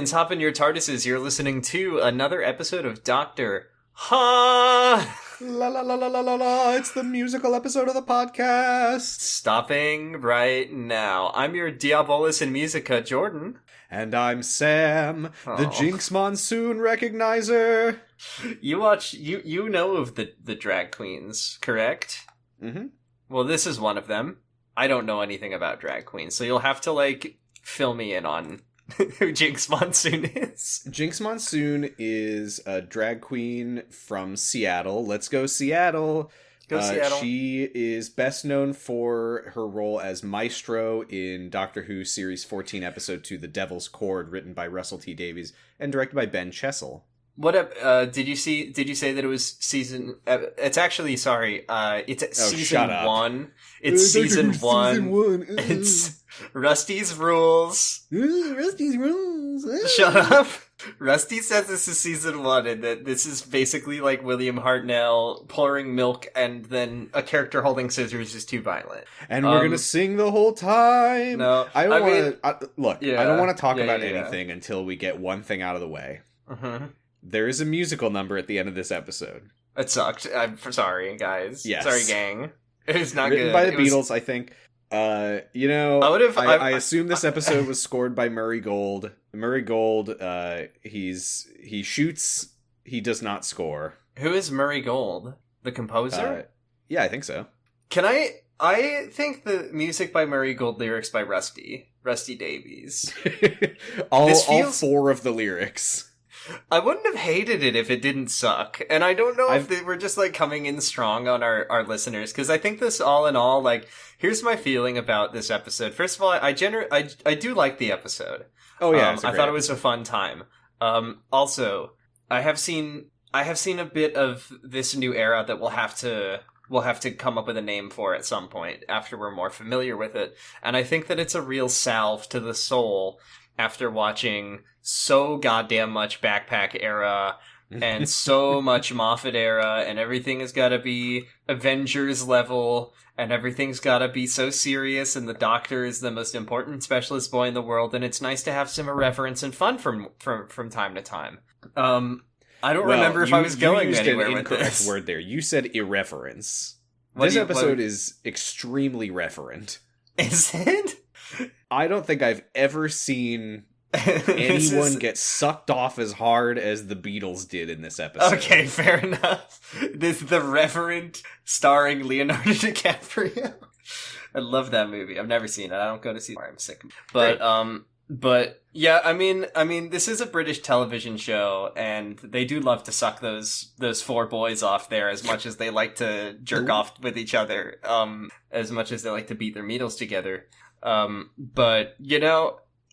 Guardians, hop in your TARDISes. You're listening to another episode of Doctor Ha! La la la la la la la, it's the musical episode of the podcast. Stopping right now. I'm your Diabolus in Musica, Jordan. And I'm Sam, the Jinx Monsoon Recognizer. You know of the drag queens, correct? Mm-hmm. Well, this is one of them. I don't know anything about drag queens, so you'll have to, fill me in on who Jinx Monsoon is. Jinx Monsoon is a drag queen from Seattle. Let's go Seattle. Go Seattle. She is best known for her role as Maestro in Doctor Who Series 14, Episode 2, The Devil's Chord, written by Russell T Davies and directed by Ben Chessel. What did you say that it was season? It's actually it's season 1. It's season 1. It's Rusty's Rules. Ooh, Rusty's Rules. Ooh. Shut up. Rusty says this is season 1 and that this is basically like William Hartnell pouring milk and then a character holding scissors is too violent. And we're gonna sing the whole time. No, I don't want to. I don't want to talk about yeah. anything until we get one thing out of the way. Mm-hmm. There is a musical number at the end of this episode. It sucked. I'm sorry, guys. Yes. Sorry, gang. It was not Written good. by the Beatles, I think. I assume this episode was scored by Murray Gold. Murray Gold, he shoots, he does not score. Who is Murray Gold? The composer? Yeah, I think so. I think the music by Murray Gold, lyrics by Rusty Davies. all 4 of the lyrics. I wouldn't have hated it if it didn't suck. And I don't know if they were just coming in strong on our listeners, because I think this all in all, here's my feeling about this episode. First of all, I do like the episode. Oh yeah, I thought it was a fun time. Also, I have seen a bit of this new era that we'll have to come up with a name for at some point after we're more familiar with it. And I think that it's a real salve to the soul after watching so goddamn much Backpack era and so much Moffat era, and everything has got to be Avengers level, and everything's got to be so serious, and the Doctor is the most important specialist boy in the world, and it's nice to have some irreverence and fun from time to time. I don't remember if I was going anywhere with this. You used an incorrect word there. You said irreverence. This episode is extremely reverent. Is it? I don't think I've ever seen anyone get sucked off as hard as the Beatles did in this episode. Okay, fair enough. This The Reverend, starring Leonardo DiCaprio. I love that movie. I've never seen it. I don't go to see it. I'm sick. But yeah, I mean, this is a British television show, and they do love to suck those 4 boys off there as much as they like to jerk off with each other, as much as they like to beat their meals together. But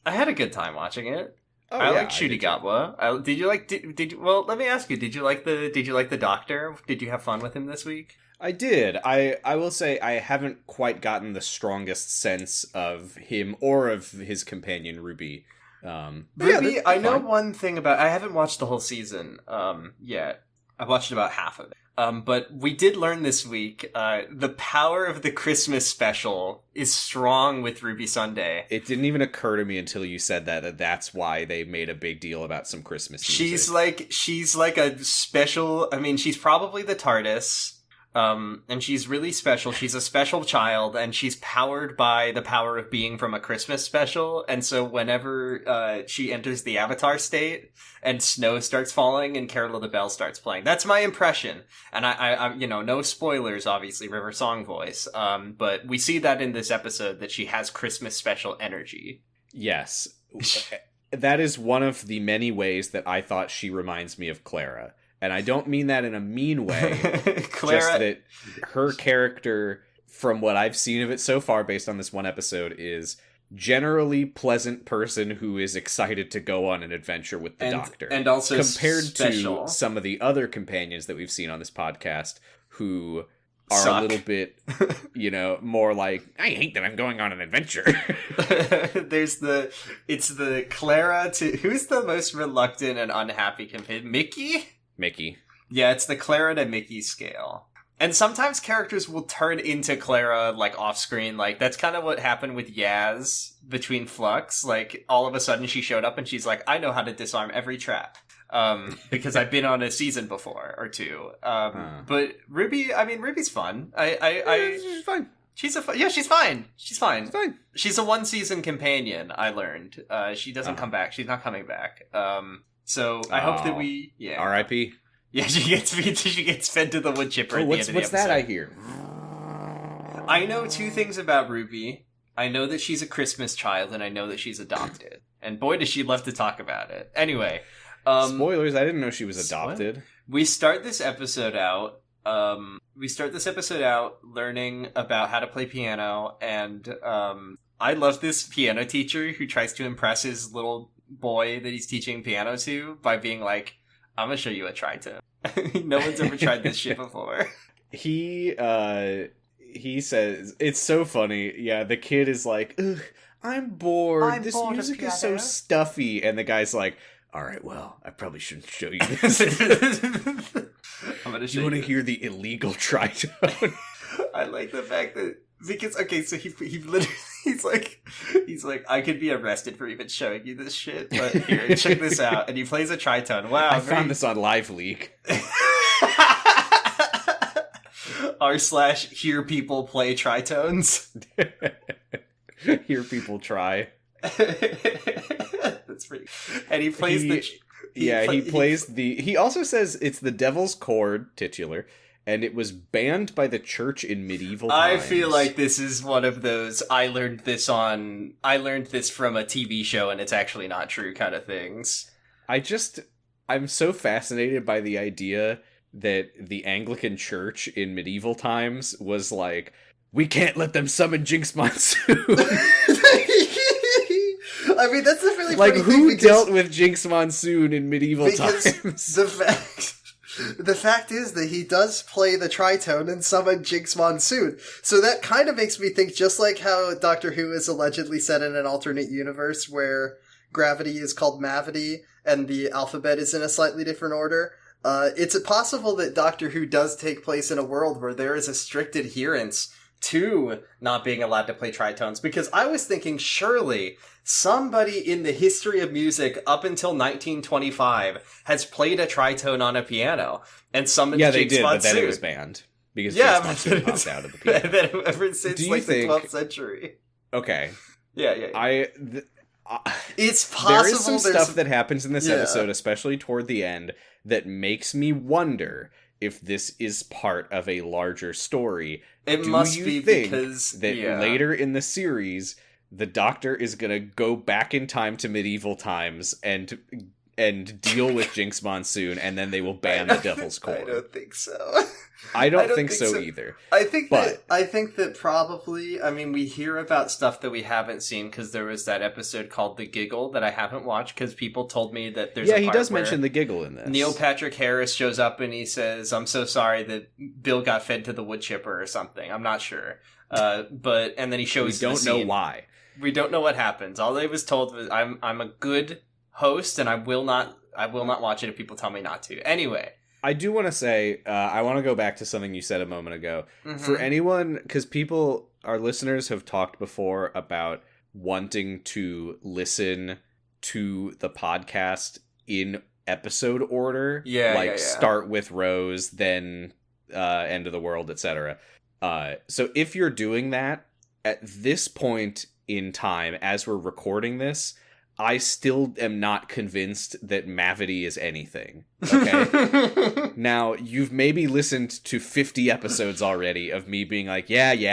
I had a good time watching it. Oh, I yeah, like Ncuti Gatwa. Did you like? Well, let me ask you. Did you like the Doctor? Did you have fun with him this week? I did. I will say I haven't quite gotten the strongest sense of him or of his companion Ruby. Ruby, I know one thing about. I haven't watched the whole season yet. I watched about half of it. But we did learn this week, the power of the Christmas special is strong with Ruby Sunday. It didn't even occur to me until you said that's why they made a big deal about some Christmas music. She's like a special, she's probably the TARDIS, and she's really special. She's a special child, and she's powered by the power of being from a Christmas special. And so whenever she enters the Avatar state and snow starts falling and Carol of the Bells starts playing, that's my impression. And I no spoilers, obviously, River Song voice. But we see that in this episode that she has Christmas special energy. Yes, that is one of the many ways that I thought she reminds me of Clara. And I don't mean that in a mean way. Clara... Just that her character, from what I've seen of it so far based on this one episode, is generally pleasant person who is excited to go on an adventure with the Doctor. And also compared special. to some of the other companions that we've seen on this podcast who are Suck. a little bit, more like, I hate that I'm going on an adventure. It's the Clara to... Who's the most reluctant and unhappy companion? Mickey? Mickey. Yeah, it's the Clara to Mickey scale. And sometimes characters will turn into Clara, like, off-screen. Like, that's kind of what happened with Yaz between Flux. Like, all of a sudden she showed up and she's like, I know how to disarm every trap. Because I've been on a season before, or two. But Ruby, I mean, Ruby's fun. She's fine. She's she's fine. She's fine. She's fine. She's a one-season companion, I learned. She doesn't come back. She's not coming back. So I hope that we... Yeah. R.I.P. Yeah, she gets fed to the wood chipper at the end of the episode. What's that I hear? I know two things about Ruby. I know that she's a Christmas child, and I know that she's adopted. And boy, does she love to talk about it. Anyway. Spoilers, I didn't know she was adopted. We start this episode out learning about how to play piano, and I love this piano teacher who tries to impress his little boy that he's teaching piano to by being like, I'm gonna show you a tritone. No one's ever tried this shit before. He says, it's so funny. Yeah, the kid is like, ugh, I'm bored. This music is so stuffy. And the guy's like, all right, well, I probably shouldn't show you this. I'm gonna show you want to hear the illegal tritone? I like the fact that, because, okay, so he literally, he's like, I could be arrested for even showing you this shit, but here, check this out. And he plays a tritone. Wow. I found this on Live Leak. r/hear people play tritones. Hear people try. That's pretty. And he plays he also says it's the Devil's Chord, titular, and it was banned by the church in medieval times. I feel like this is one of those I learned this from a TV show and it's actually not true kind of things. I'm so fascinated by the idea that the Anglican Church in medieval times was like, we can't let them summon Jinx Monsoon. I mean, that's a really like, funny who thing dealt with Jinx Monsoon in medieval times? The fact is that he does play the tritone and summon Jinx Monsoon. So that kind of makes me think, just like how Doctor Who is allegedly set in an alternate universe where gravity is called Mavity and the alphabet is in a slightly different order. It's possible that Doctor Who does take place in a world where there is a strict adherence to not being allowed to play tritones, because I was thinking surely somebody in the history of music up until 1925 has played a tritone on a piano and summoned Jinx Monsoon. Yeah, they did, but then it was banned because Jinx Monsoon popped out of the piano. Then ever since the 12th century. Okay. Yeah. It's possible there is some stuff that happens in this episode, especially toward the end, that makes me wonder if this is part of a larger story. It must be, because that later in the series, the Doctor is going to go back in time to medieval times and deal with Jinx Monsoon, and then they will ban the Devil's Chord. I don't think so. I don't think so either. I think that probably, I mean, we hear about stuff that we haven't seen, because there was that episode called The Giggle that I haven't watched, because people told me that there's a part he does mention the giggle in this. Neil Patrick Harris shows up and he says, I'm so sorry that Bill got fed to the wood chipper or something. I'm not sure. And then he shows We don't know why. We don't know what happens. All I was told was I'm a good host and I will not watch it if people tell me not to. Anyway. I do want to say, I want to go back to something you said a moment ago. Mm-hmm. For anyone, because our listeners have talked before about wanting to listen to the podcast in episode order. Start with Rose, then End of the World, etc. So if you're doing that, at this point in time, as we're recording this, I still am not convinced that Mavity is anything. Okay? Now, you've maybe listened to 50 episodes already of me being like, Mavity,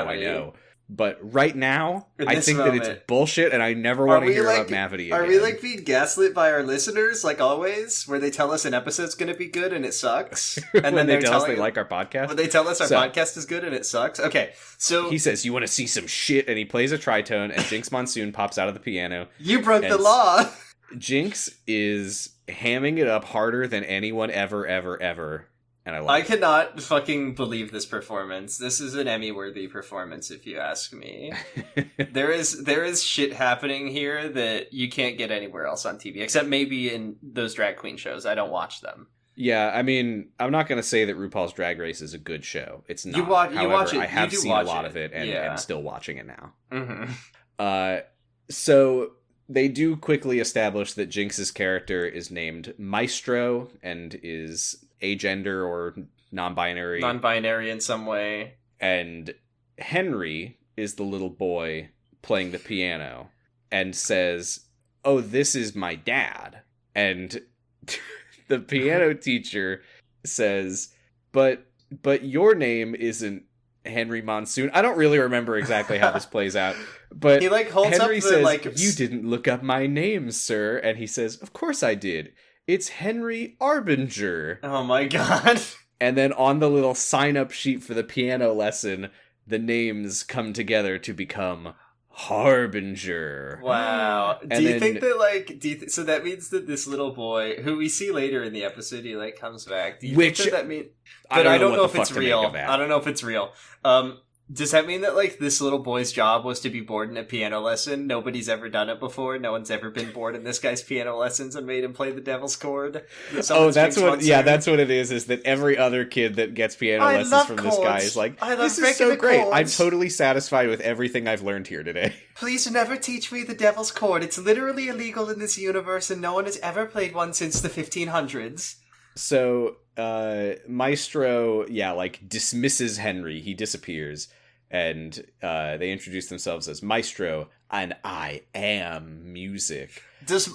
I know. But right now, I think that it's bullshit, and I never want to hear about Mavity again. Are we being gaslit by our listeners, like always, where they tell us an episode's going to be good and it sucks? And then they tell us they like our podcast? When they tell us our podcast is good and it sucks? Okay, so... He says, you want to see some shit, and he plays a tritone, and Jinx Monsoon pops out of the piano. You broke the law! Jinx is hamming it up harder than anyone ever. And I cannot fucking believe this performance. This is an Emmy-worthy performance, if you ask me. There is shit happening here that you can't get anywhere else on TV, except maybe in those drag queen shows. I don't watch them. Yeah, I mean, I'm not going to say that RuPaul's Drag Race is a good show. It's not. You watch it. I have seen a lot of it and still watching it now. So they do quickly establish that Jinx's character is named Maestro and is agender or non-binary. Non-binary in some way. And Henry is the little boy playing the piano and says, "Oh, this is my dad." And the piano teacher says, but your name isn't Henry Monsoon. I don't really remember exactly how this plays out, but he holds Henry up the, says, "You didn't look up my name, sir." And he says, "Of course I did. It's Henry Arbinger." Oh my god. And then on the little sign-up sheet for the piano lesson, the names come together to become Harbinger. Wow. Do you think that so that means that this little boy, who we see later in the episode, he comes back. Do you think that means? But I don't know if it's real. I don't know if it's real. Does that mean that this little boy's job was to be bored in a piano lesson? Nobody's ever done it before. No one's ever been bored in this guy's piano lessons and made him play the Devil's Chord. Oh, that's what. Yeah, that's what it is. Is that every other kid that gets piano lessons from this guy is like, "This is so great. I'm totally satisfied with everything I've learned here today." Please never teach me the Devil's Chord. It's literally illegal in this universe, and no one has ever played one since the 1500s. So, Maestro, dismisses Henry. He disappears, and they introduce themselves as Maestro, and I am music.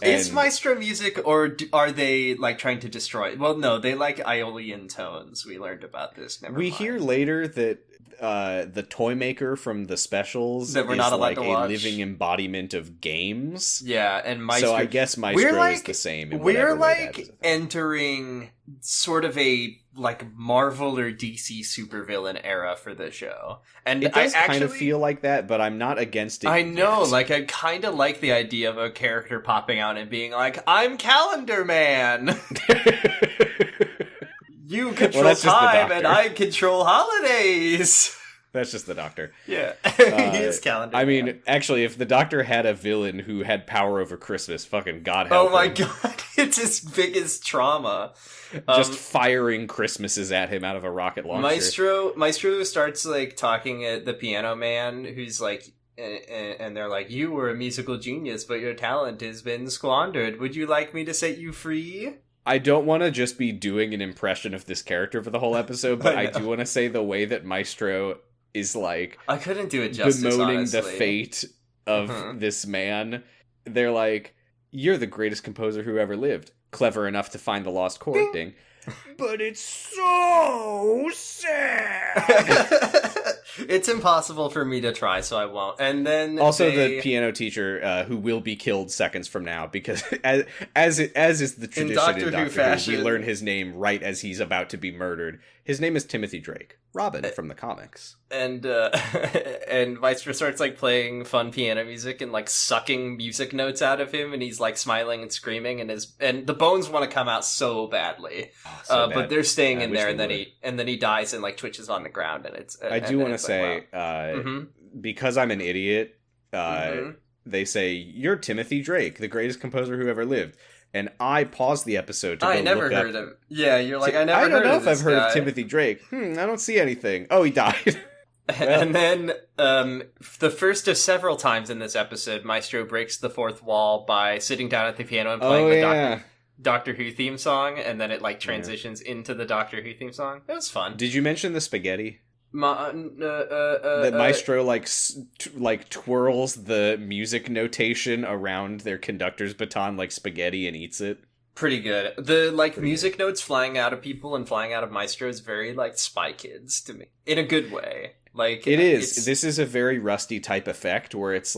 Is Maestro music, or are they trying to destroy it? Well, no, they like Aeolian tones. We learned about this. We hear later that the toy maker from the specials that we're not allowed to watch. A living embodiment of games. Yeah, and Maestro. So I guess Maestro is the same. We're entering sort of a Marvel or DC supervillain era for the show, and it does kind of feel like that. But I'm not against it. I know, I kind of like the idea of a character popping out and being like, "I'm Calendar Man." You control time, and I control holidays. That's just the Doctor. Yeah, he is Calendar Man. I mean, actually, if the Doctor had a villain who had power over Christmas, fucking God help him. Oh my god, it's his biggest trauma. Just firing Christmases at him out of a rocket launcher. Maestro starts talking at the piano man, who's and they're like, "You were a musical genius, but your talent has been squandered. Would you like me to set you free?" I don't want to just be doing an impression of this character for the whole episode, but I do want to say the way that Maestro is I couldn't do it justice, bemoaning honestly. the fate of this man. They're like, "You're the greatest composer who ever lived. Clever enough to find the lost chord, ding. But it's so sad." It's impossible for me to try, so I won't. And then also the piano teacher, who will be killed seconds from now, because as is the tradition in Doctor Who fashion, we learn his name right as he's about to be murdered. His name is Timothy Drake, Robin from the comics. And and Maestro starts playing fun piano music and sucking music notes out of him, and he's smiling and screaming, and the bones want to come out so badly, but they're staying in there, and then he dies and twitches on the ground, and it's. I do want to say, because I'm an idiot, they say, "You're Timothy Drake, the greatest composer who ever lived." And I paused the episode to go look up. I never heard of. Yeah, you're like, I never heard of this I don't know if I've heard of Timothy Drake. I don't see anything. Oh, he died. And then the first of several times in this episode, Maestro breaks the fourth wall by sitting down at the piano and playing the Doctor Who theme song, and then it transitions into the Doctor Who theme song. It was fun. Did you mention the spaghetti? That Maestro twirls the music notation around their conductor's baton like spaghetti and eats it. Pretty good. The music notes flying out of people and flying out of Maestro is very Spy Kids to me, in a good way. It is. This is a very Rusty type effect where it's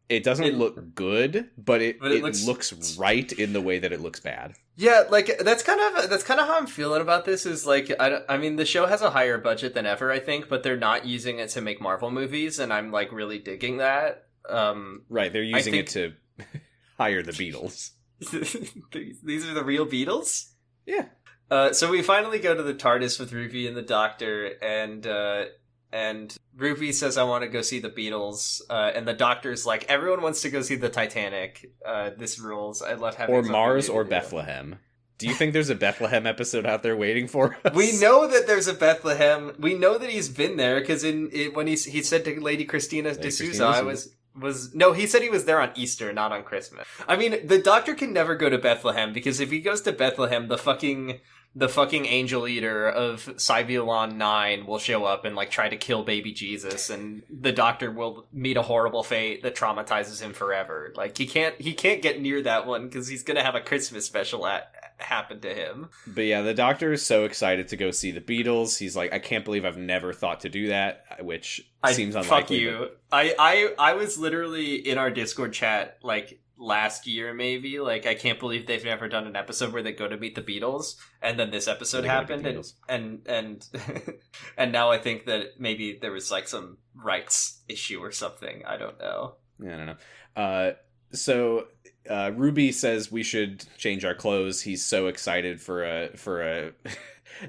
it doesn't look good, but it looks right in the way that it looks bad. Yeah, that's kind of how I'm feeling about this. Is I mean, the show has a higher budget than ever, I think, but they're not using it to make Marvel movies, and I'm really digging that. Right, they're using it to hire the Beatles. These are the real Beatles? Yeah. So we finally go to the TARDIS with Ruby and the Doctor, and Ruby says, "I want to go see the Beatles," and the Doctor's like, "Everyone wants to go see the Titanic. This rules. I love having or Mars or Bethlehem." Do you think there's a Bethlehem episode out there waiting for us? We know that there's a Bethlehem. We know that he's been there because when he said to Lady Christina D'Souza, he said he was there on Easter, not on Christmas. I mean, the Doctor can never go to Bethlehem because if he goes to Bethlehem, the fucking angel eater of Cybulon 9 will show up and like try to kill baby Jesus, and the Doctor will meet a horrible fate that traumatizes him forever. Like he can't get near that one because he's gonna have a Christmas special happen to him. But yeah, the Doctor is so excited to go see the Beatles. He's like, I can't believe I've never thought to do that, which seems unlikely. Fuck you. But... I was literally in our Discord chat like last year maybe, like I can't believe they've never done an episode where they go to meet the Beatles, and then this episode happened, and and now I think that maybe there was like some rights issue or something. I don't know. Yeah, I don't know. So Ruby says we should change our clothes. He's so excited for a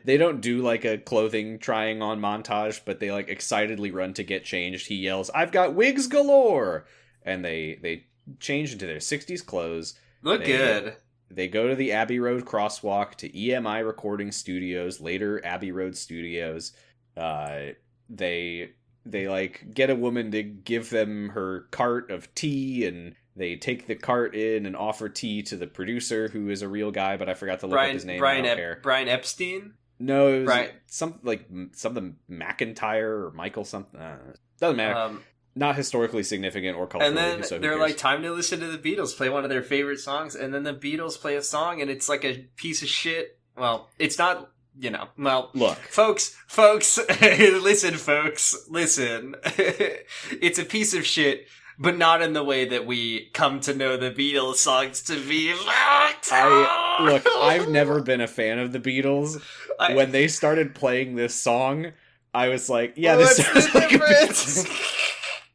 they don't do like a clothing trying on montage, but they like excitedly run to get changed. He yells, "I've got wigs galore!" And they change into their 60s clothes. Look good. They go to the Abbey Road crosswalk to EMI Recording Studios, later Abbey Road Studios. They like get a woman to give them her cart of tea, and they take the cart in and offer tea to the producer, who is a real guy, but I forgot to look up his name. Brian Epstein? No, it was something McIntyre or Michael something. Doesn't matter. Not historically significant or culturally. And then they're like, time to listen to the Beatles play one of their favorite songs, and then the Beatles play a song, and it's like a piece of shit. Well, it's not, well... Look. Folks, listen, folks, listen. It's a piece of shit, but not in the way that we come to know the Beatles songs to be. Look, I've never been a fan of the Beatles. When they started playing this song, I was like, yeah, this sounds like a Beatles.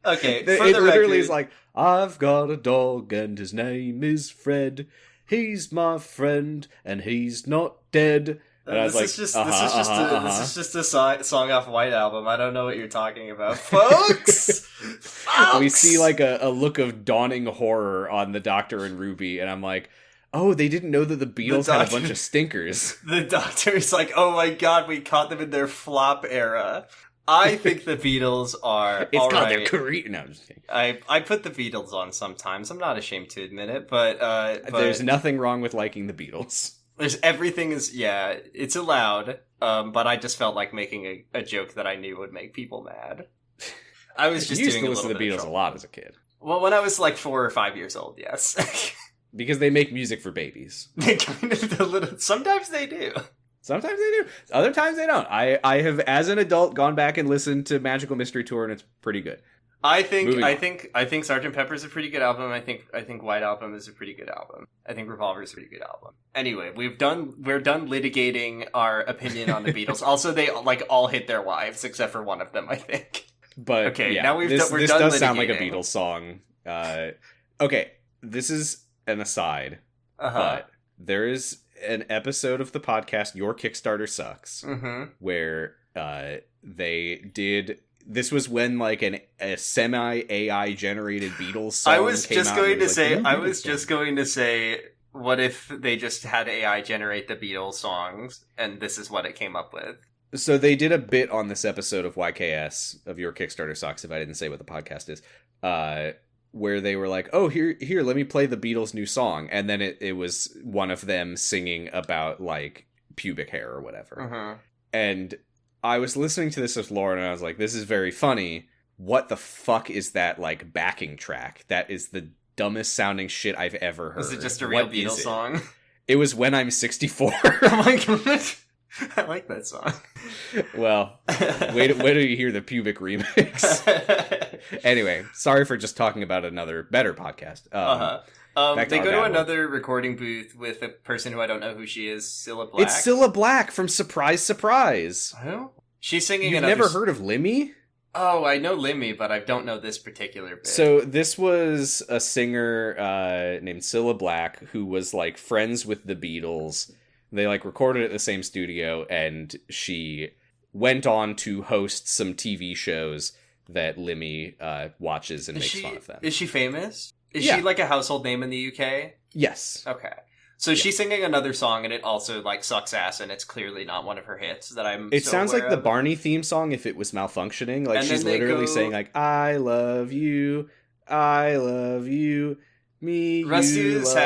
Okay, it literally is like, I've got a dog and his name is Fred. He's my friend and he's not dead. And I was like, this is just a song off White Album. I don't know what you're talking about, folks. We see like a look of dawning horror on the Doctor and Ruby, and I'm like, oh, they didn't know that the Beatles had a bunch of stinkers. The Doctor's like, oh my god, we caught them in their flop era. I think the Beatles are. It's called their career. No, I'm just kidding. I put the Beatles on sometimes. I'm not ashamed to admit it, but there's nothing wrong with liking the Beatles. It's allowed. But I just felt like making a joke that I knew would make people mad. I was just doing a little bit of trouble. You used to listen to the Beatles a lot as a kid. Well, when I was like 4 or 5 years old, yes. Because they make music for babies. They kind of sometimes they do. Sometimes they do. Other times they don't. I have, as an adult, gone back and listened to Magical Mystery Tour, and it's pretty good. I think Sgt. Pepper's a pretty good album. I think White Album is a pretty good album. I think Revolver's a pretty good album. Anyway, we're done litigating our opinion on the Beatles. Also, they like all hit their wives except for one of them, I think. But okay, yeah, now we're done. This does sound like a Beatles song. Okay, this is an aside, but there is an episode of the podcast Your Kickstarter Sucks, where they did. This was when like a semi AI generated Beatles song. I was just going to say, what if they just had AI generate the Beatles songs, and this is what it came up with? So they did a bit on this episode of YKS of Your Kickstarter Sucks. If I didn't say what the podcast is, where they were like, "Oh, here, let me play the Beatles' new song," and then it was one of them singing about like pubic hair or whatever, and I was listening to this with Lauren, and I was like, this is very funny. What the fuck is that, like, backing track? That is the dumbest sounding shit I've ever heard. Was it just a real Beatles song? It was When I'm 64. Oh my god. I like that song. Well, wait till you hear the pubic remix. Anyway, sorry for just talking about another better podcast. They go to another recording booth with a person who I don't know who she is, Cilla Black. It's Cilla Black from Surprise, Surprise. Who? She's singing. You've never heard of Lemmy? Oh, I know Lemmy, but I don't know this particular bit. So this was a singer named Cilla Black who was like friends with the Beatles. They like recorded at the same studio, and she went on to host some TV shows that Lemmy watches and makes fun of them. Is she famous? Is she like a household name in the UK? Yes. Okay. So she's singing another song, and it also, like, sucks ass, and it's clearly not one of her hits that I'm It so sounds like aware the of. Barney theme song if it was malfunctioning. Like, And she's then they literally go- saying, like, I love you, me, Rusty you, was love,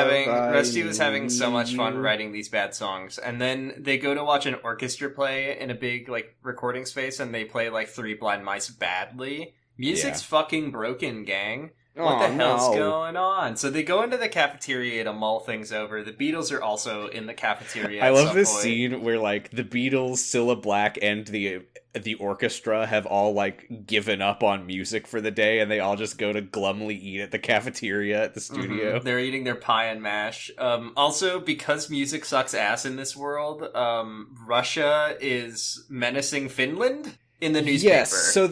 having so much fun you. writing these bad songs, and then they go to watch an orchestra play in a big, like, recording space, and they play, like, Three Blind Mice badly. Music's fucking broken, gang. What the hell's going on? So they go into the cafeteria to mull things over. The Beatles are also in the cafeteria. I at love some this point. scene where, like, the Beatles, Cilla Black, and the orchestra have all, like, given up on music for the day, and they all just go to glumly eat at the cafeteria at the studio. They're eating their pie and mash. Also, because music sucks ass in this world, Russia is menacing Finland in the newspaper. Yes, so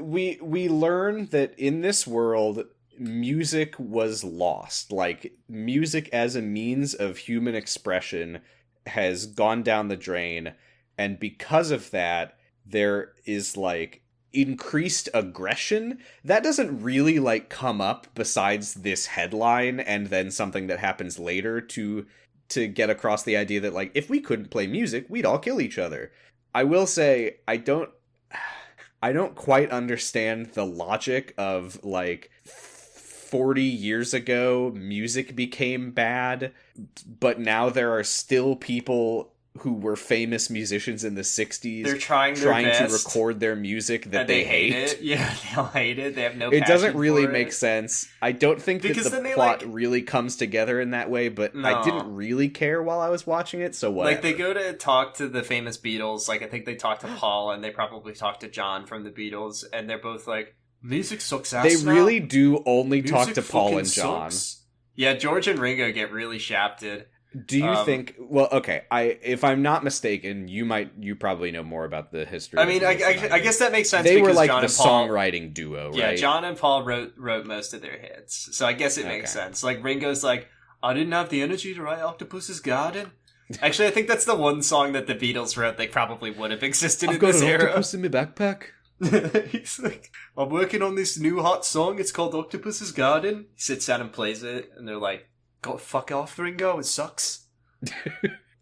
we learn that in this world, music was lost. Like, music as a means of human expression has gone down the drain, and because of that, there is, like, increased aggression. That doesn't really, like, come up besides this headline and then something that happens later to get across the idea that, like, if we couldn't play music, we'd all kill each other. I will say, I don't quite understand the logic of, like, 40 years ago, music became bad, but now there are still people who were famous musicians in the 60s. They're trying to best, record their music that and they hate hate. it. Yeah, they all hate it. They have no It doesn't passion really for make it. sense. I don't think Because that the then they, plot like- really comes together in that way, but I No. didn't really care while I was watching it, so whatever. Like, they go to talk to the famous Beatles. Like, I think they talk to Paul, and they probably talk to John from the Beatles, and they're both like, music sucks ass They now. really do only talk Music to Paul fucking and John. sucks." Yeah, George and Ringo get really shafted. Do you think? Well, okay. If I'm not mistaken, you probably know more about the history. I of mean, this than I do. guess that makes sense. They were because like John the and Paul, songwriting duo, right? Yeah, John and Paul wrote most of their hits, so I guess it makes Okay. sense. Like, Ringo's like, I didn't have the energy to write Octopus's Garden. Actually, I think that's the one song that the Beatles wrote that probably would have existed I've in got this an era. octopus in my backpack. He's like, I'm working on this new hot song. It's called Octopus's Garden. He sits down and plays it, and they're like, "Go fuck off, Ringo. It sucks."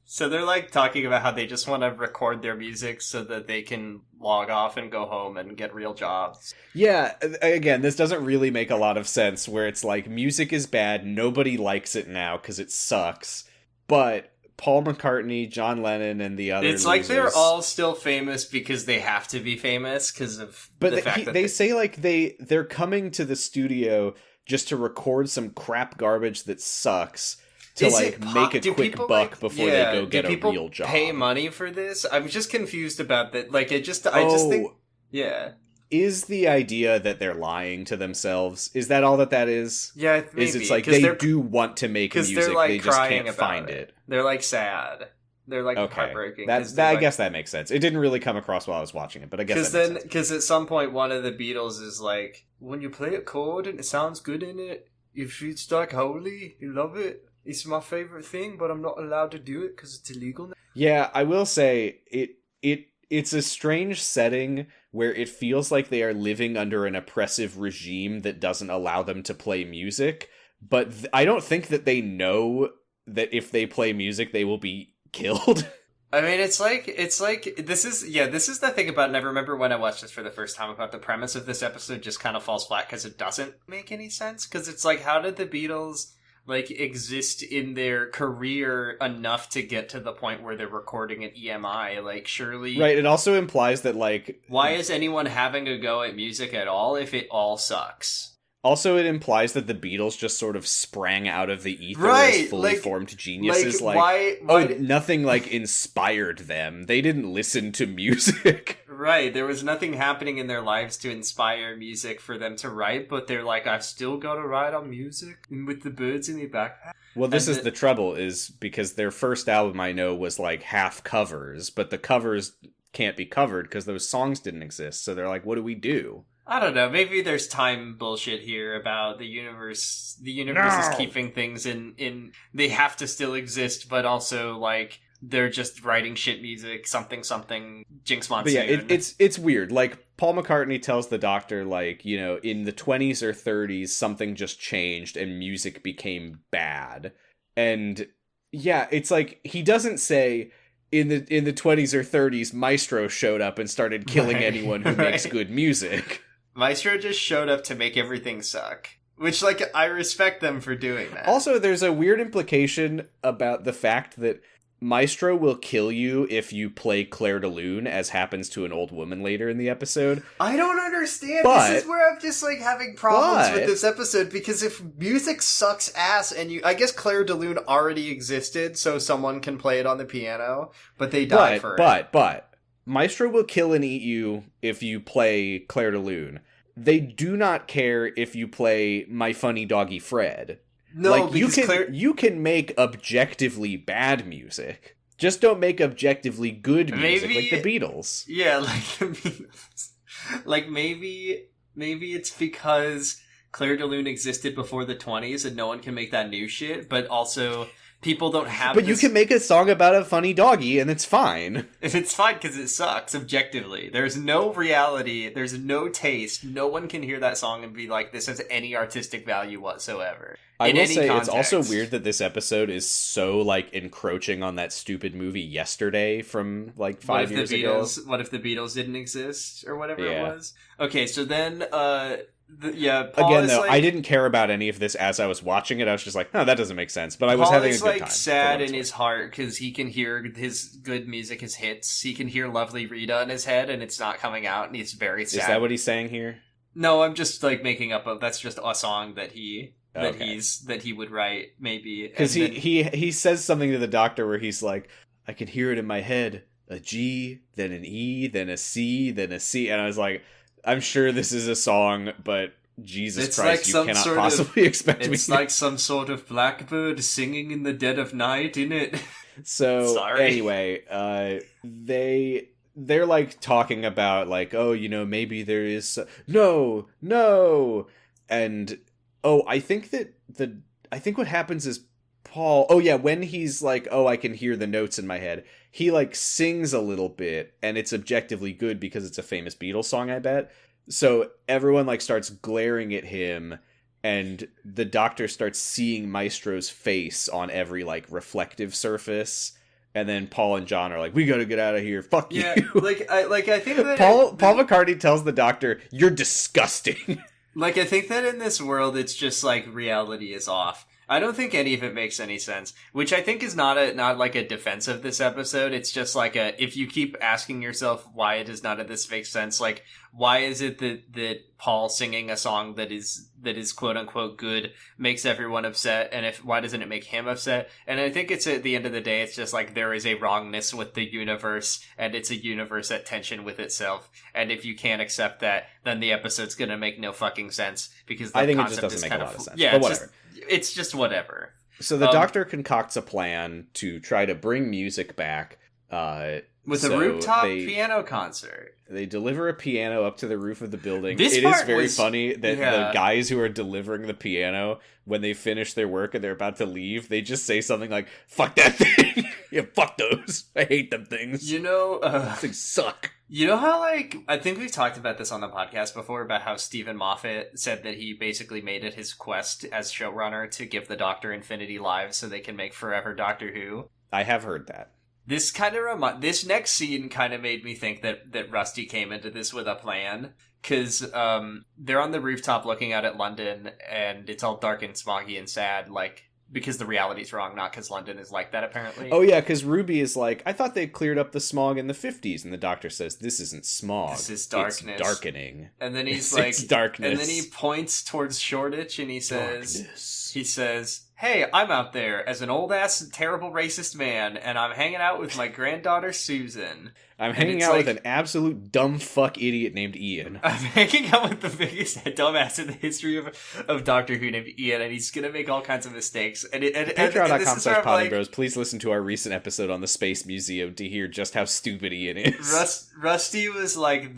So they're like talking about how they just want to record their music so that they can log off and go home and get real jobs. Yeah, again, this doesn't really make a lot of sense where it's like music is bad, nobody likes it now because it sucks, but Paul McCartney, John Lennon, and the other It's like they're losers- all still famous because they have to be famous because of But the fact that they say like they're coming to the studio just to record some crap garbage that sucks to Is like it make a do quick people, buck like- before yeah, they go get do a people real job. pay money for this? I'm just confused about that. Like, I just think, yeah. Is the idea that they're lying to themselves? Is that all that is? Yeah, maybe. Is it's like 'cause they they're- do want to make 'cause music, they're, like, they just crying can't about find it. it. They're, like, sad. They're, like, Okay, heartbroken. that 'cause they're, I like- guess that makes sense. It didn't really come across while I was watching it, but I guess that makes sense. Because at some point, one of the Beatles is like, when you play a chord and it sounds good in it, you feel like holy, you love it. It's my favorite thing, but I'm not allowed to do it because it's illegal now. Yeah, I will say it's a strange setting where it feels like they are living under an oppressive regime that doesn't allow them to play music, but I don't think that they know that if they play music they will be killed. I mean, it's like this is the thing about, and I remember when I watched this for the first time about the premise of this episode just kind of falls flat because it doesn't make any sense. Because it's like, how did the Beatles like exist in their career enough to get to the point where they're recording an EMI? Like, surely, Right, it also implies that like why is anyone having a go at music at all if it all sucks? also it implies that the Beatles just sort of sprang out of the ether Right, as fully like- formed geniuses. Like, why oh, nothing like inspired them. They didn't listen to music. Right, there was nothing happening in their lives to inspire music for them to write, but they're like, I've still got to write on music with the birds in the backpack. Well, this And is the trouble, is because their first album, I know, was like half covers, but the covers can't be covered because those songs didn't exist. So they're like, what do we do? I don't know, maybe there's time bullshit here about the universe. The universe is keeping things in they have to still exist, but also like they're just writing shit music, something Jinx Monsoon. But yeah, it's weird. Like, Paul McCartney tells the Doctor, like, you know, in the 20s or 30s, something just changed and music became bad. And Yeah, it's like he doesn't say in the 20s or 30s Maestro showed up and started killing anyone who makes good music. Maestro just showed up to make everything suck. Which, like, I respect them for doing that. Also, there's a weird implication about the fact that Maestro will kill you if you play Claire de Lune, as happens to an old woman later in the episode. I don't understand. This is where I'm just, like, having problems with this episode, because if music sucks ass, and I guess Claire de Lune already existed, so someone can play it on the piano, but they die for it. But, Maestro will kill and eat you if you play Claire de Lune. They do not care if you play My Funny Doggy Fred. No, like, because you can make objectively bad music. Just don't make objectively good music, like the Beatles. Yeah, like the Beatles. Like, maybe it's because Claire de Lune existed before the 20s and no one can make that new shit, but also people don't have But you can make a song about a funny doggy and it's fine. If it's fine because it sucks, objectively. There's no reality, there's no taste, no one can hear that song and be like, this has any artistic value whatsoever. I will say it's also weird that this episode is so, like, encroaching on that stupid movie Yesterday from, like, 5 years ago. What if the Beatles didn't exist, or whatever it was? Okay, so then, Paul again, though, like, I didn't care about any of this as I was watching it. I was just like, oh, that doesn't make sense. But I was having a good time. Paul is, sad in his heart because he can hear his good music, his hits. He can hear Lovely Rita in his head, and it's not coming out, and he's very sad. Is that what he's saying here? No, I'm just, like, making up that's just a song that he would write, maybe. Because he says something to the doctor where he's like, I can hear it in my head. A G, then an E, then a C, then a C. And I was like, I'm sure this is a song, but Jesus Christ, like you cannot possibly expect me. It's like some sort of blackbird singing in the dead of night, innit? So, Sorry. Anyway, they're like talking about like, oh, you know, maybe there is no, and I think what happens is Paul. Oh yeah, when he's like, oh, I can hear the notes in my head. He like sings a little bit, and it's objectively good because it's a famous Beatles song, I bet. So everyone like starts glaring at him, and the doctor starts seeing Maestro's face on every like reflective surface. And then Paul and John are like, we gotta get out of here. Fuck you. I think that Paul McCartney tells the doctor, you're disgusting. Like, I think that in this world, it's just like reality is off. I don't think any of it makes any sense, which I think is not like a defense of this episode. It's just like if you keep asking yourself why does none of this make sense, like why is it that Paul singing a song that is quote unquote good makes everyone upset, and why doesn't it make him upset? And I think it's at the end of the day, it's just like there is a wrongness with the universe, and it's a universe at tension with itself. And if you can't accept that, then the episode's gonna make no fucking sense because the I think it concept just doesn't make a lot of sense. Yeah, but whatever. It's just whatever. So the doctor concocts a plan to try to bring music back. With a rooftop piano concert. They deliver a piano up to the roof of the building. It is very funny that the guys who are delivering the piano, when they finish their work and they're about to leave, they just say something like, fuck that thing! Yeah, fuck those! I hate them things. You know... those things suck. You know how, like, I think we've talked about this on the podcast before, about how Stephen Moffat said that he basically made it his quest as showrunner to give the Doctor infinity lives so they can make forever Doctor Who. I have heard that. This this next scene kind of made me think that Rusty came into this with a plan, because they're on the rooftop looking out at London, and it's all dark and smoggy and sad, like, because the reality's wrong, not because London is like that, apparently. Oh yeah, because Ruby is like, I thought they cleared up the smog in the 50s, and the doctor says, this isn't smog. This is darkness. It's darkening. And then he's like... It's darkness. And then he points towards Shoreditch, and he says... Darkness. He says... Hey, I'm out there as an old-ass, terrible racist man, and I'm hanging out with my granddaughter, Susan. I'm hanging out with an absolute dumb fuck idiot named Ian. I'm hanging out with the biggest dumbass in the history of Doctor Who named Ian, and he's gonna make all kinds of mistakes. Patreon.com/PolyBros. Please listen to our recent episode on the Space Museum to hear just how stupid Ian is. Rusty was like,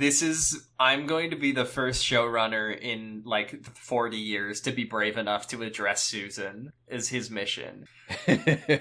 I'm going to be the first showrunner in, like, 40 years to be brave enough to address Susan, is his mission.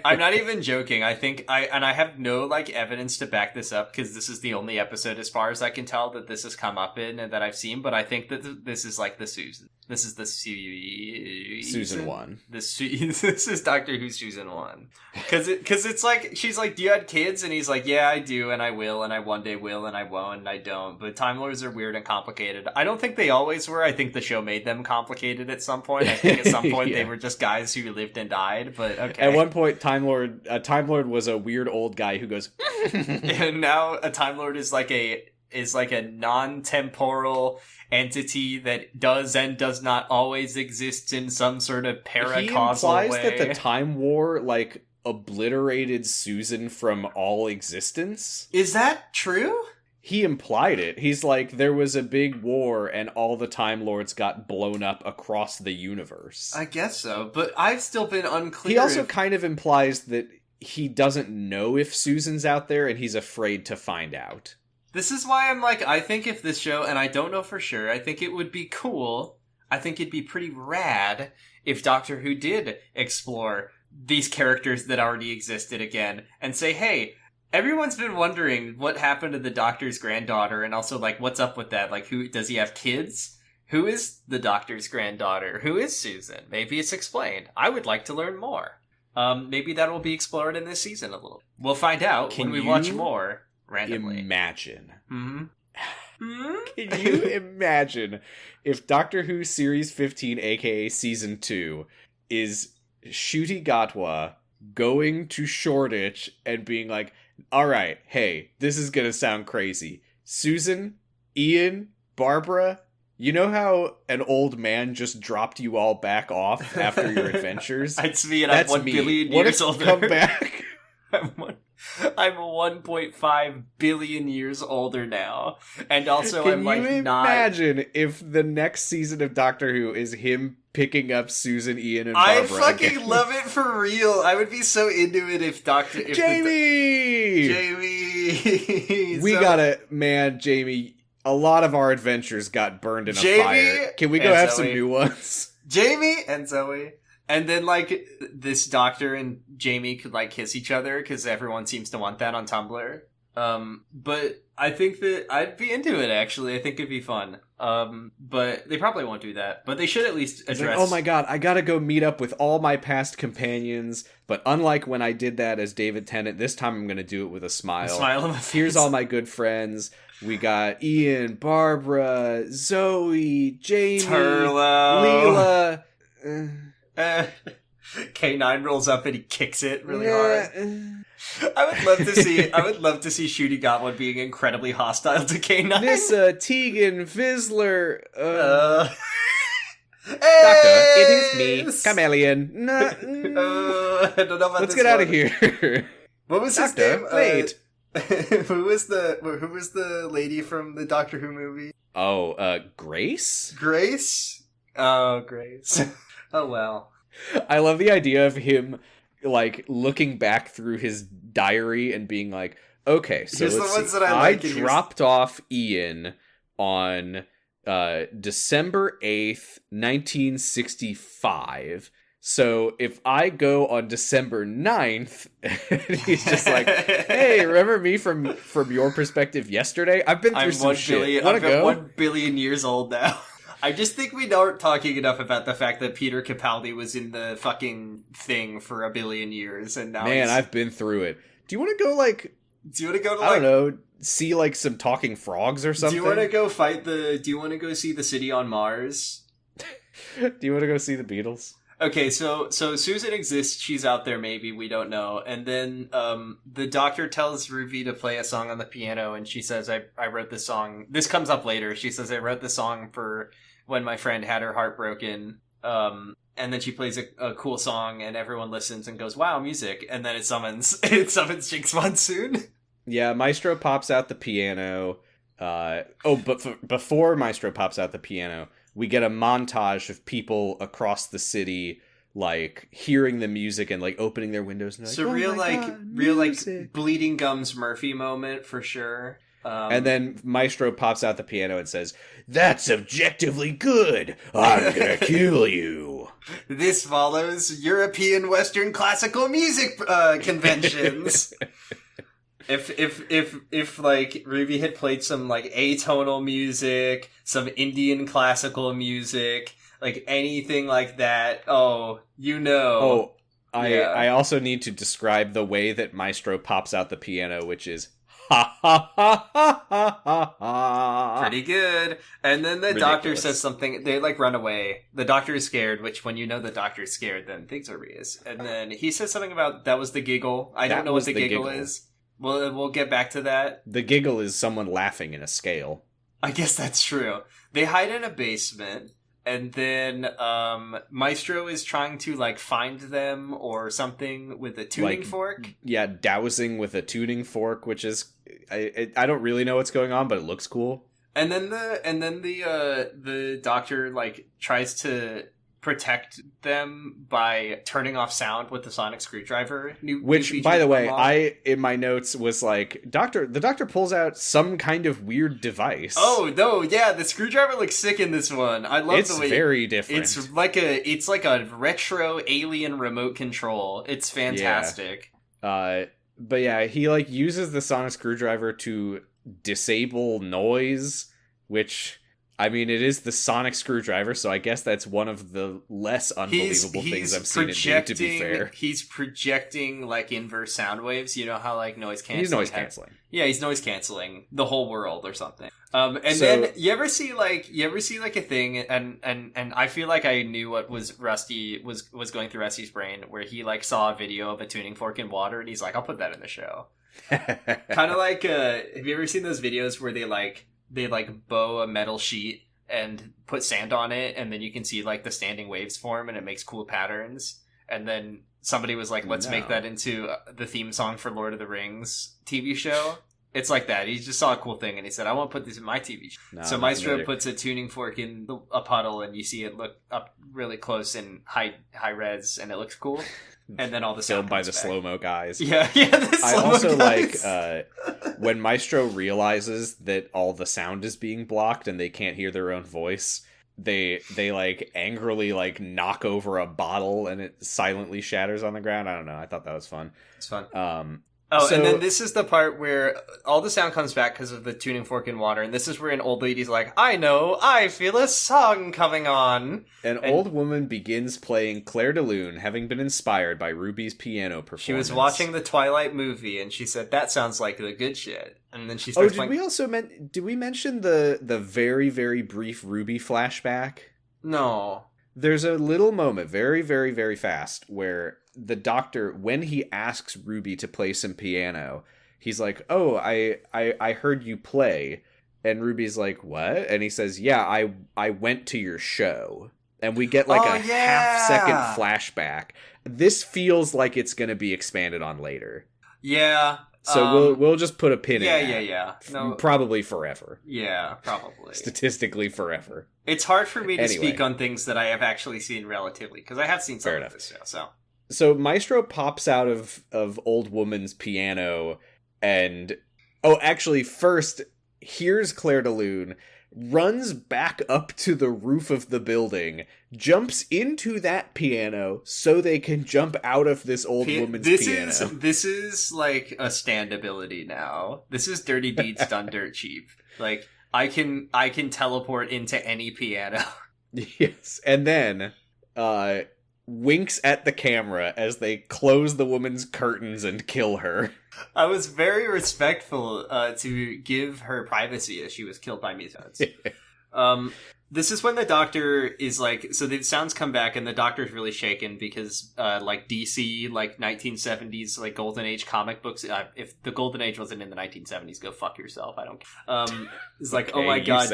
I'm not even joking. I think I have no, like, evidence to back this up, because this is the only episode, as far as I can tell, that this has come up in and that I've seen, but I think that this is, like, the Susan. This is the Susan 1. This is Doctor Who Susan 1. Because it's like, she's like, do you have kids? And he's like, yeah, I do, and I will, and I one day will, and I won't, and I don't. But Time Lords are weird and complicated. I don't think they always were. I think the show made them complicated at some point. I think at some point they were just guys who lived and died, but okay. At one point, Time Lord was a weird old guy who goes... And now a Time Lord is like a non-temporal entity that does and does not always exist in some sort of paracausal he implies way. that the Time War, like, obliterated Susan from all existence. Is that true? He implied it. He's like, there was a big war and all the Time Lords got blown up across the universe. I guess so, but I've still been unclear. He also kind of implies that he doesn't know if Susan's out there and he's afraid to find out. This is why I'm like, I think if this show, and I don't know for sure, I think it would be cool, I think it'd be pretty rad if Doctor Who did explore these characters that already existed again, and say, hey, everyone's been wondering what happened to the Doctor's granddaughter, and also, like, what's up with that? Like, who does he have kids? Who is the Doctor's granddaughter? Who is Susan? Maybe it's explained. I would like to learn more. Maybe that will be explored in this season a little. We'll find out when we watch more. Randomly. Imagine. Mm-hmm. Can you imagine if Doctor Who Series 15, aka Season 2, is Ncuti Gatwa going to Shoreditch and being like, alright, hey, this is gonna sound crazy. Susan, Ian, Barbara, you know how an old man just dropped you all back off after your adventures? That's me, and I'm 1 billion years older. Come back. I'm 1.5 billion years older now. And also Can I'm like you not... imagine if the next season of Doctor Who is him picking up Susan, Ian, and Barbara I fucking again? love it for real. I would be so into it if Jamie! We gotta... Man, Jamie, a lot of our adventures got burned in a fire. Can we go have some new ones? Jamie and Zoe. And then, like, this Doctor and Jamie could, like, kiss each other, because everyone seems to want that on Tumblr. But I think that I'd be into it, actually. I think it'd be fun. But they probably won't do that. But they should at least address... Like, oh my god, I gotta go meet up with all my past companions. But unlike when I did that as David Tennant, this time I'm gonna do it with a smile. A smile on my face. Here's all my good friends. We got Ian, Barbara, Zoe, Jamie, Turlo, Leela... K9 rolls up and he kicks it really hard. I would love to see Ncuti Gatwa being incredibly hostile to K9. Nissa, Tegan, Vizsla, Hey! Doctor, it is me, Chameleon. I don't know about Let's this get out of one. here. What was his Doctor, name? wait. Who was the lady from the Doctor Who movie? Oh, Grace? Grace? Oh, Grace. Oh, well. I love the idea of him, like, looking back through his diary and being like, okay, so here's let's the ones see. that I like. I dropped off Ian on December 8th, 1965. So if I go on December 9th, he's just like, hey, remember me from your perspective yesterday? I've been through some shit. Wanna go? 1 billion years old now. I just think we aren't talking enough about the fact that Peter Capaldi was in the fucking thing for 1 billion years, and now I've been through it. Do you want to go, like... Do you want to go to, I don't know, see, like, some talking frogs or something? Do you want to go do you want to go see the city on Mars? Do you want to go see the Beatles? Okay, so Susan exists, she's out there maybe, we don't know. And then the Doctor tells Ruby to play a song on the piano, and she says, I wrote this song. This comes up later. She says, I wrote the song for when my friend had her heart broken. And then she plays a cool song, and everyone listens and goes, wow, music. And then it summons Jinx Monsoon. Yeah, Maestro pops out the piano. But before Maestro pops out the piano, we get a montage of people across the city, like, hearing the music and, like, opening their windows. And like, so real Bleeding Gums Murphy moment, for sure. And then Maestro pops out the piano and says, that's objectively good. I'm gonna kill you. This follows European Western classical music conventions. If like Ruby had played some like atonal music, some Indian classical music, like anything like that. Oh, you know. Oh, Yeah. I also need to describe the way that Maestro pops out the piano, which is ha ha ha ha ha ha ha. Pretty good. And then the Ridiculous. doctor says something. They like run away. The doctor is scared, which when you know the doctor is scared, then things are serious. And then he says something about that was the giggle. I don't know what the giggle is. We'll get back to that. The giggle is someone laughing in a scale. I guess that's true. They hide in a basement. And then Maestro is trying to like find them or something with a tuning fork. Yeah, dowsing with a tuning fork, which is I don't really know what's going on, but it looks cool. And then the doctor like tries to protect them by turning off sound with the sonic screwdriver. Which, by the way, I in my notes was like, the doctor pulls out some kind of weird device. Oh no, yeah, the screwdriver looks sick in this one. I love the way it's very different. It's like a retro alien remote control. It's fantastic. Yeah. But yeah, he like uses the sonic screwdriver to disable noise, which, I mean, it is the sonic screwdriver, so I guess that's one of the less unbelievable things I've seen it do, to be fair. He's projecting, like, inverse sound waves. You know how, like, noise canceling... He's noise canceling. Yeah, he's noise canceling the whole world or something. Then you ever see like a thing, and I feel like I knew what was going through Rusty's brain, where he, like, saw a video of a tuning fork in water, and he's like, I'll put that in the show. Kind of like, have you ever seen those videos where they bow a metal sheet and put sand on it, and then you can see like the standing waves form, and it makes cool patterns. And then somebody was like, let's make that into the theme song for Lord of the Rings TV show. It's like that. He just saw a cool thing and he said, I want to put this in my TV show. No, so Maestro puts a tuning fork in a puddle, and you see it look up really close in high res, and it looks cool. And then all the sound by the slow-mo guys. Yeah. I also guys. When Maestro realizes that all the sound is being blocked and they can't hear their own voice, they like angrily like knock over a bottle and it silently shatters on the ground. I don't know. I thought that was fun. It's fun. And then this is the part where all the sound comes back because of the tuning fork in water, and this is where an old lady's like, I know, I feel a song coming on. An old woman begins playing Claire de Lune, having been inspired by Ruby's piano performance. She was watching the Twilight movie, and she said, that sounds like the good shit. And then she starts playing... did we mention the very, very brief Ruby flashback? No. There's a little moment, very, very, very fast, where the doctor, when he asks Ruby to play some piano, he's like, oh, I heard you play. And Ruby's like, what? And he says, yeah, I went to your show. And we get like half-second flashback. This feels like it's going to be expanded on later. Yeah. So we'll just put a pin in that. Yeah. No, probably forever. Yeah, probably. Statistically forever. It's hard for me to speak on things that I have actually seen relatively, because I have seen some of this show, So Maestro pops out of old woman's piano and... Oh, actually, first, here's Claire de Lune, runs back up to the roof of the building, jumps into that piano so they can jump out of this old woman's piano. This is like a stand ability now. This is Dirty Deeds done dirt cheap. Like, I can teleport into any piano. Yes, and then... winks at the camera as they close the woman's curtains and kill her. I was very respectful to give her privacy as she was killed by mutants. This is when the doctor is like, so the sounds come back and the doctor's really shaken because like DC, like 1970s, like golden age comic books, if the golden age wasn't in the 1970s, go fuck yourself. I don't care. It's like, okay, oh my god,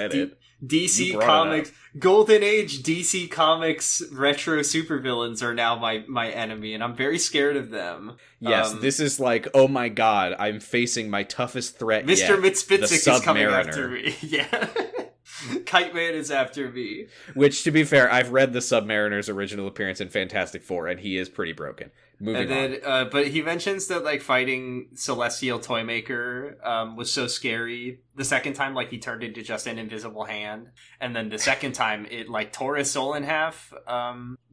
DC Comics, golden age DC Comics retro supervillains are now my enemy, and I'm very scared of them. Yes, this is like, oh my god, I'm facing my toughest threat Mr. yet. Mitspitzik is coming after me. Yeah. Kite Man is after me. Which, to be fair, I've read the Submariner's original appearance in Fantastic Four, and he is pretty broken. Moving on. But he mentions that like fighting Celestial Toymaker was so scary. The second time, like he turned into just an invisible hand, and then the second time it like tore his soul in half.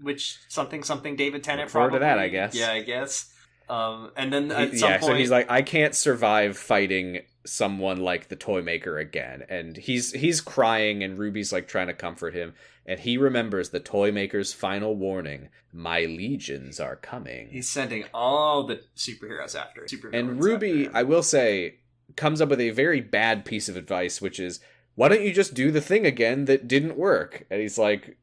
Which something David Tennant probably. Forward to that, I guess. Yeah, I guess. And then at some point, so he's like, I can't survive fighting someone like the toy maker again, and he's crying, and Ruby's like trying to comfort him, and he remembers the toy maker's final warning: "My legions are coming." He's sending all the superheroes after. And Ruby, I will say, comes up with a very bad piece of advice, which is, why don't you just do the thing again that didn't work? And he's like,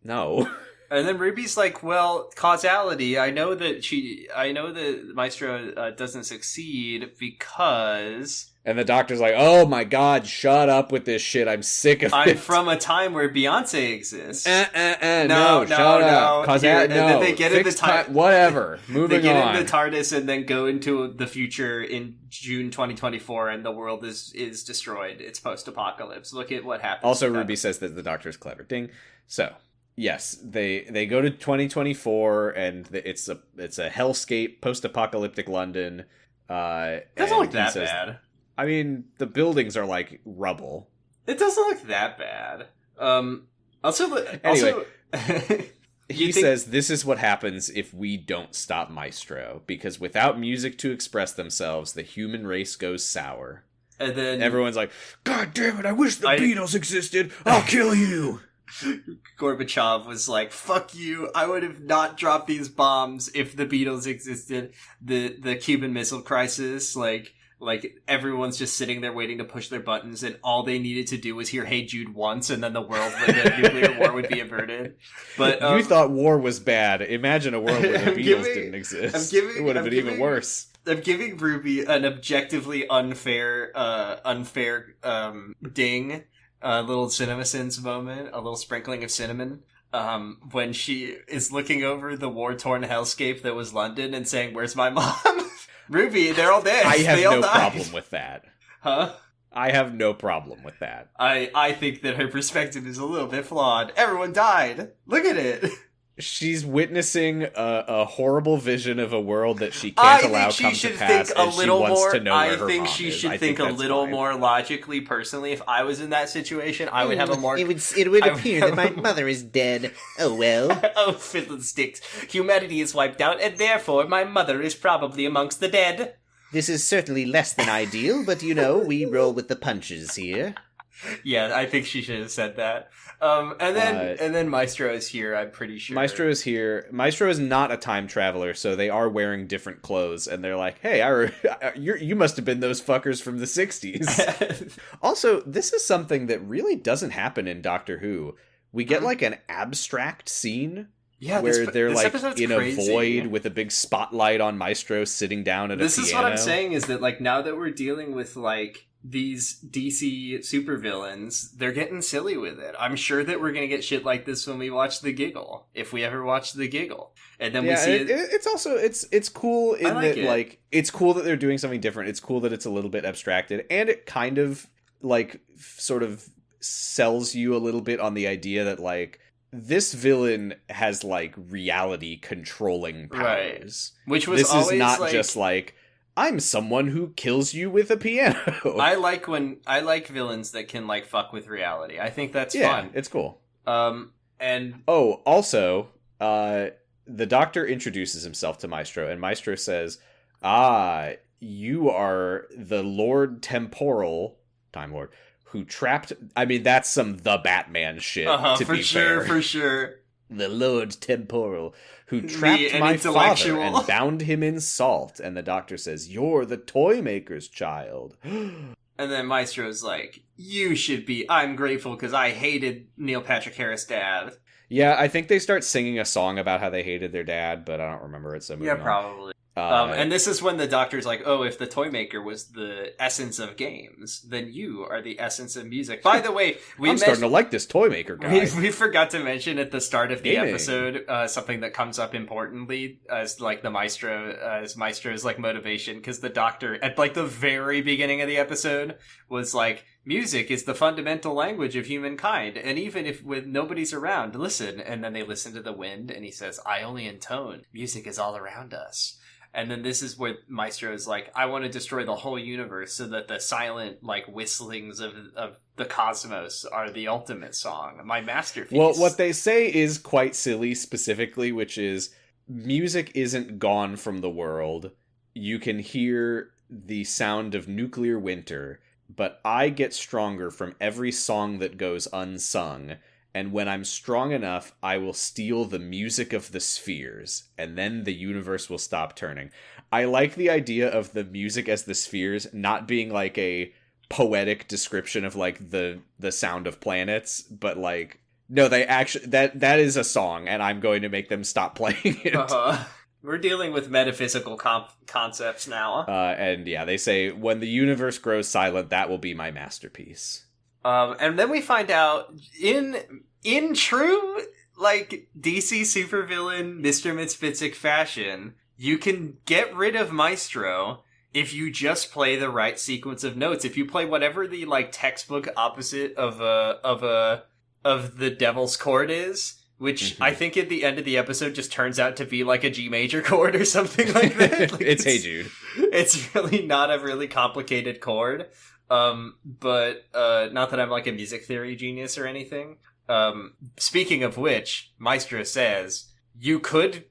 no. And then Ruby's like, well, causality. I know that Maestro doesn't succeed because... And the doctor's like, oh my god, shut up with this shit. I'm sick of it. I'm from a time where Beyonce exists. No, shut up. And then they get in the TARDIS. Whatever. Moving on. They get in the TARDIS and then go into the future in June 2024, and the world is destroyed. It's post-apocalypse. Look at what happens. Also, Ruby says that the doctor's clever. Ding. So... Yes, they go to 2024, and it's a hellscape, post-apocalyptic London. Doesn't look that bad. I mean, the buildings are like rubble. It doesn't look that bad. Anyway, he says this is what happens if we don't stop Maestro, because without music to express themselves, the human race goes sour. And then everyone's like, God damn it, I wish the Beatles existed. I'll kill you. Gorbachev was like, fuck you, I would have not dropped these bombs if the Beatles existed. The Cuban Missile Crisis, like everyone's just sitting there waiting to push their buttons, and all they needed to do was hear Hey Jude once, and then the world with the nuclear war would be averted. But you thought war was bad. Imagine a world where the Beatles didn't exist. It would have been even worse. I'm giving Ruby an objectively unfair ding. A little CinemaSins moment, a little sprinkling of cinnamon, when she is looking over the war-torn hellscape that was London and saying, "Where's my mom?" Ruby, they're all dead. I have no died. problem with that. Huh? I have no problem with that. I think that her perspective is a little bit flawed. Everyone died. Look at it. She's witnessing a horrible vision of a world that she can't allow come to pass, and she wants to know where her mom is. I think she should think a little more logically. Personally, if I was in that situation, I would have a more... It would appear that my mother is dead. Oh, well. Oh, fiddlesticks. Humanity is wiped out, and therefore my mother is probably amongst the dead. This is certainly less than ideal, but, you know, we roll with the punches here. Yeah, I think she should have said that. And then Maestro is here, I'm pretty sure. Maestro is here. Maestro is not a time traveler, so they are wearing different clothes, and they're like, hey, you must have been those fuckers from the 60s. Also, this is something that really doesn't happen in Doctor Who. We get, like, an abstract scene where they're, like, in crazy. A void with a big spotlight on Maestro sitting down at a piano. This is what I'm saying, is that, like, now that we're dealing with, like, these DC supervillains, they're getting silly with it. I'm sure that we're gonna get shit like this when we watch The Giggle, if we ever watch The Giggle, and then we see it. It's also it's cool in that like it's cool that they're doing something different. It's cool that it's a little bit abstracted, and it kind of like sort of sells you a little bit on the idea that like this villain has like reality controlling powers, right. Which was this always is not like... just like, I'm someone who kills you with a piano. I like villains that can like fuck with reality. I think that's fun. It's cool. And also, the Doctor introduces himself to Maestro, and Maestro says, you are the Lord Temporal, Time Lord, who trapped... I mean, that's some The Batman shit, to be fair. For sure. The Lord Temporal, who trapped my father and bound him in salt. And the Doctor says, you're the toy maker's child. And then Maestro's like, you should be. I'm grateful because I hated Neil Patrick Harris' dad. Yeah, I think they start singing a song about how they hated their dad, but I don't remember it, so moving on. Probably. And this is when the Doctor's like, oh, if the toy maker was the essence of games, then you are the essence of music. By the way, I'm starting to like this toy maker guy. We forgot to mention at the start of the episode something that comes up importantly as like the Maestro's like motivation, because the Doctor at like the very beginning of the episode was like, music is the fundamental language of humankind, and even if when nobody's around, listen. And then they listen to the wind, and he says, I only intone. Music is all around us. And then this is where Maestro is like, I want to destroy the whole universe so that the silent, like, whistlings of the cosmos are the ultimate song, my masterpiece. Well, what they say is quite silly specifically, which is music isn't gone from the world. You can hear the sound of nuclear winter, but I get stronger from every song that goes unsung. And when I'm strong enough, I will steal the music of the spheres, and then the universe will stop turning. I like the idea of the music as the spheres not being like a poetic description of like the sound of planets, but like, no, they actually, that is a song, and I'm going to make them stop playing it. We're dealing with metaphysical concepts now. And yeah, they say, when the universe grows silent, that will be my masterpiece. And then we find out, in true, like, DC supervillain Mr. Mistfitzik fashion, you can get rid of Maestro if you just play the right sequence of notes. If you play whatever the, like, textbook opposite of the Devil's Chord is, which I think at the end of the episode just turns out to be, like, a G major chord or something like that. Like, it's Hey Jude. It's really not a really complicated chord. But not that I'm like a music theory genius or anything. Speaking of which, Maestro says, you could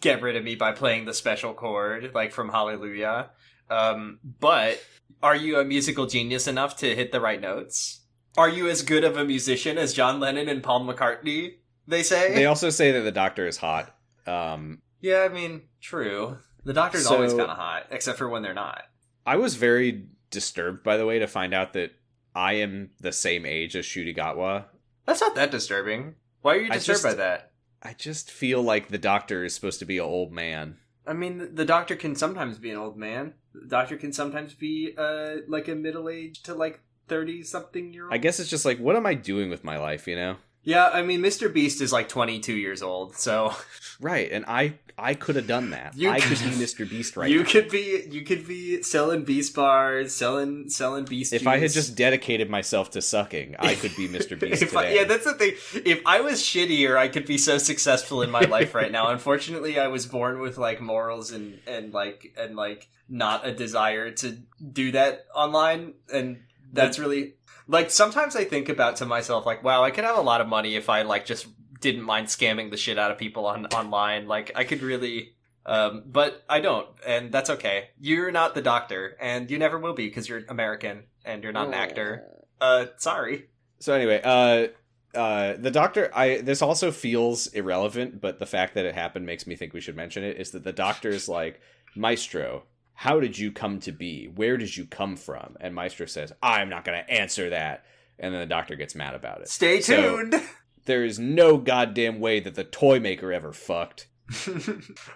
get rid of me by playing the special chord, like from Hallelujah. But are you a musical genius enough to hit the right notes? Are you as good of a musician as John Lennon and Paul McCartney, they say? They also say that the Doctor is hot. Yeah, I mean, true. The Doctor's always kind of hot, except for when they're not. I was very disturbed, by the way, to find out that I am the same age as Shurigatwa. That's not that disturbing. Why are you disturbed by that? I just feel like the Doctor is supposed to be an old man. I mean, the Doctor can sometimes be an old man. The Doctor can sometimes be, like a middle-aged to, like, 30-something-year-old. I guess it's just like, what am I doing with my life, you know? Yeah, I mean, Mr. Beast is, like, 22 years old, so... Right, and I could have done that. I could be Mr. Beast right now. You could be selling Beast bars, selling Beast If juice. I had just dedicated myself to sucking, I could be Mr. Beast today. Yeah, that's the thing. If I was shittier, I could be so successful in my life right now. Unfortunately, I was born with, like, morals and not a desire to do that online, and that's really... Like, sometimes I think about to myself, like, wow, I could have a lot of money if I, like, just didn't mind scamming the shit out of people online. Like, I could really... but I don't, and that's okay. You're not the Doctor, and you never will be, because you're American, and you're not an actor. Sorry. So anyway, the Doctor, this also feels irrelevant, but the fact that it happened makes me think we should mention it, is that the Doctor is like, Maestro, how did you come to be? Where did you come from? And Maestro says, I'm not going to answer that. And then the Doctor gets mad about it. Stay tuned! So, there is no goddamn way that the toy maker ever fucked.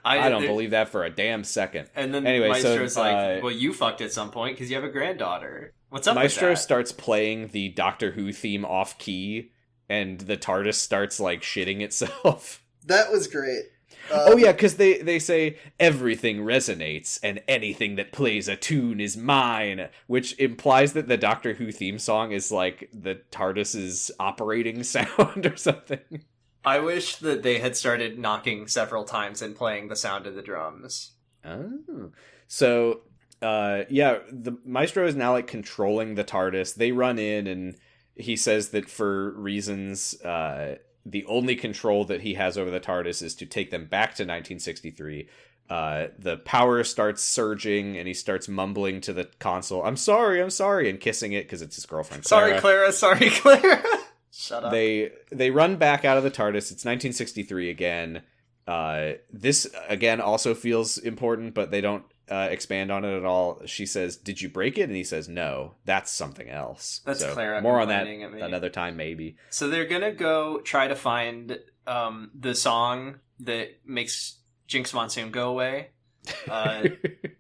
I don't believe that for a damn second. And then anyway, Maestro's like, well, you fucked at some point because you have a granddaughter. What's up Maestro with that? starts playing the Doctor Who theme off key, and the TARDIS starts, like, shitting itself. That was great. Oh yeah, because they say everything resonates and anything that plays a tune is mine, which implies that the Doctor Who theme song is like the TARDIS's operating sound or something. I wish that they had started knocking several times and playing the sound of the drums. Oh. So, yeah, the Maestro is now, like, controlling the TARDIS. They run in, and he says that for reasons... the only control that he has over the TARDIS is to take them back to 1963. The power starts surging, and he starts mumbling to the console, I'm sorry, and kissing it because it's his girlfriend, Clara. Sorry, Clara. Shut up. They run back out of the TARDIS. It's 1963 again. This, again, also feels important, but they don't expand on it at all. She says, did you break it? And he says, no, that's something else. That's so Clara more on that another time, maybe. So they're gonna go try to find the song that makes Jinx Monsoon go away.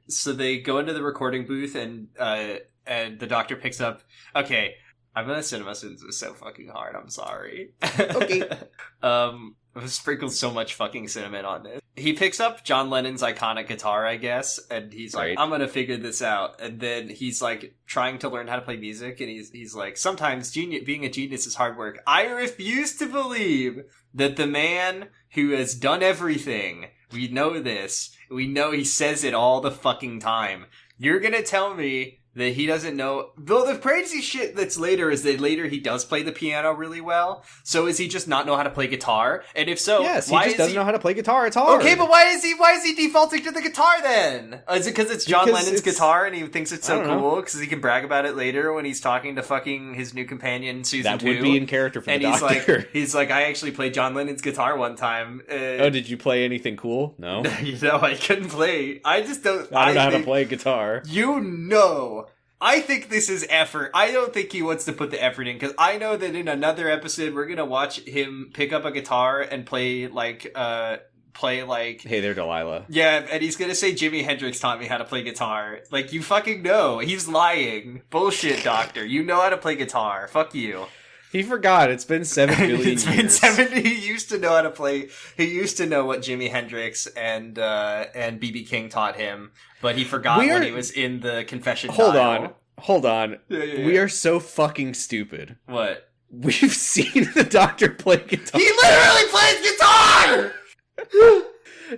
So they go into the recording booth, and the Doctor picks up, okay, I'm gonna cinema since it's so fucking hard, I'm sorry. Okay. I've sprinkled so much fucking cinnamon on this. He picks up John Lennon's iconic guitar, I guess, and he's like, I'm gonna figure this out. And then he's like trying to learn how to play music, and he's like, sometimes being a genius is hard work. I refuse to believe that the man who has done everything, we know this, we know he says it all the fucking time. You're gonna tell me that he doesn't know. Though the crazy shit that's later is that later he does play the piano really well. So is he just not know how to play guitar? And if so, Yes, he why just doesn't know how to play guitar. It's hard. Okay, but why is he defaulting to the guitar then? Is it because it's John Because Lennon's it's- guitar and he thinks it's so I don't know. cool because he can brag about it later when he's talking to fucking his new companion Susan That 2? would be in character for And the Doctor. he's like, I actually played John Lennon's guitar one time. Oh, did you play anything cool? No. You know, I couldn't play. I just don't. I don't know how to think- play guitar. You know. I think this is effort. I don't think he wants to put the effort in, because I know that in another episode we're gonna watch him pick up a guitar and play like Hey there, Delilah. yeah, and he's gonna say Jimi Hendrix taught me how to play guitar. Like, you fucking know. He's lying. Bullshit, Doctor. You know how to play guitar. Fuck you. He forgot. It's been 7 billion It's been years. 70. He used to know how to play. He used to know what Jimi Hendrix and B.B. King taught him, but he forgot when he was in the confession dial. Hold on. Yeah. We are so fucking stupid. What? We've seen the Doctor play guitar. He literally plays guitar!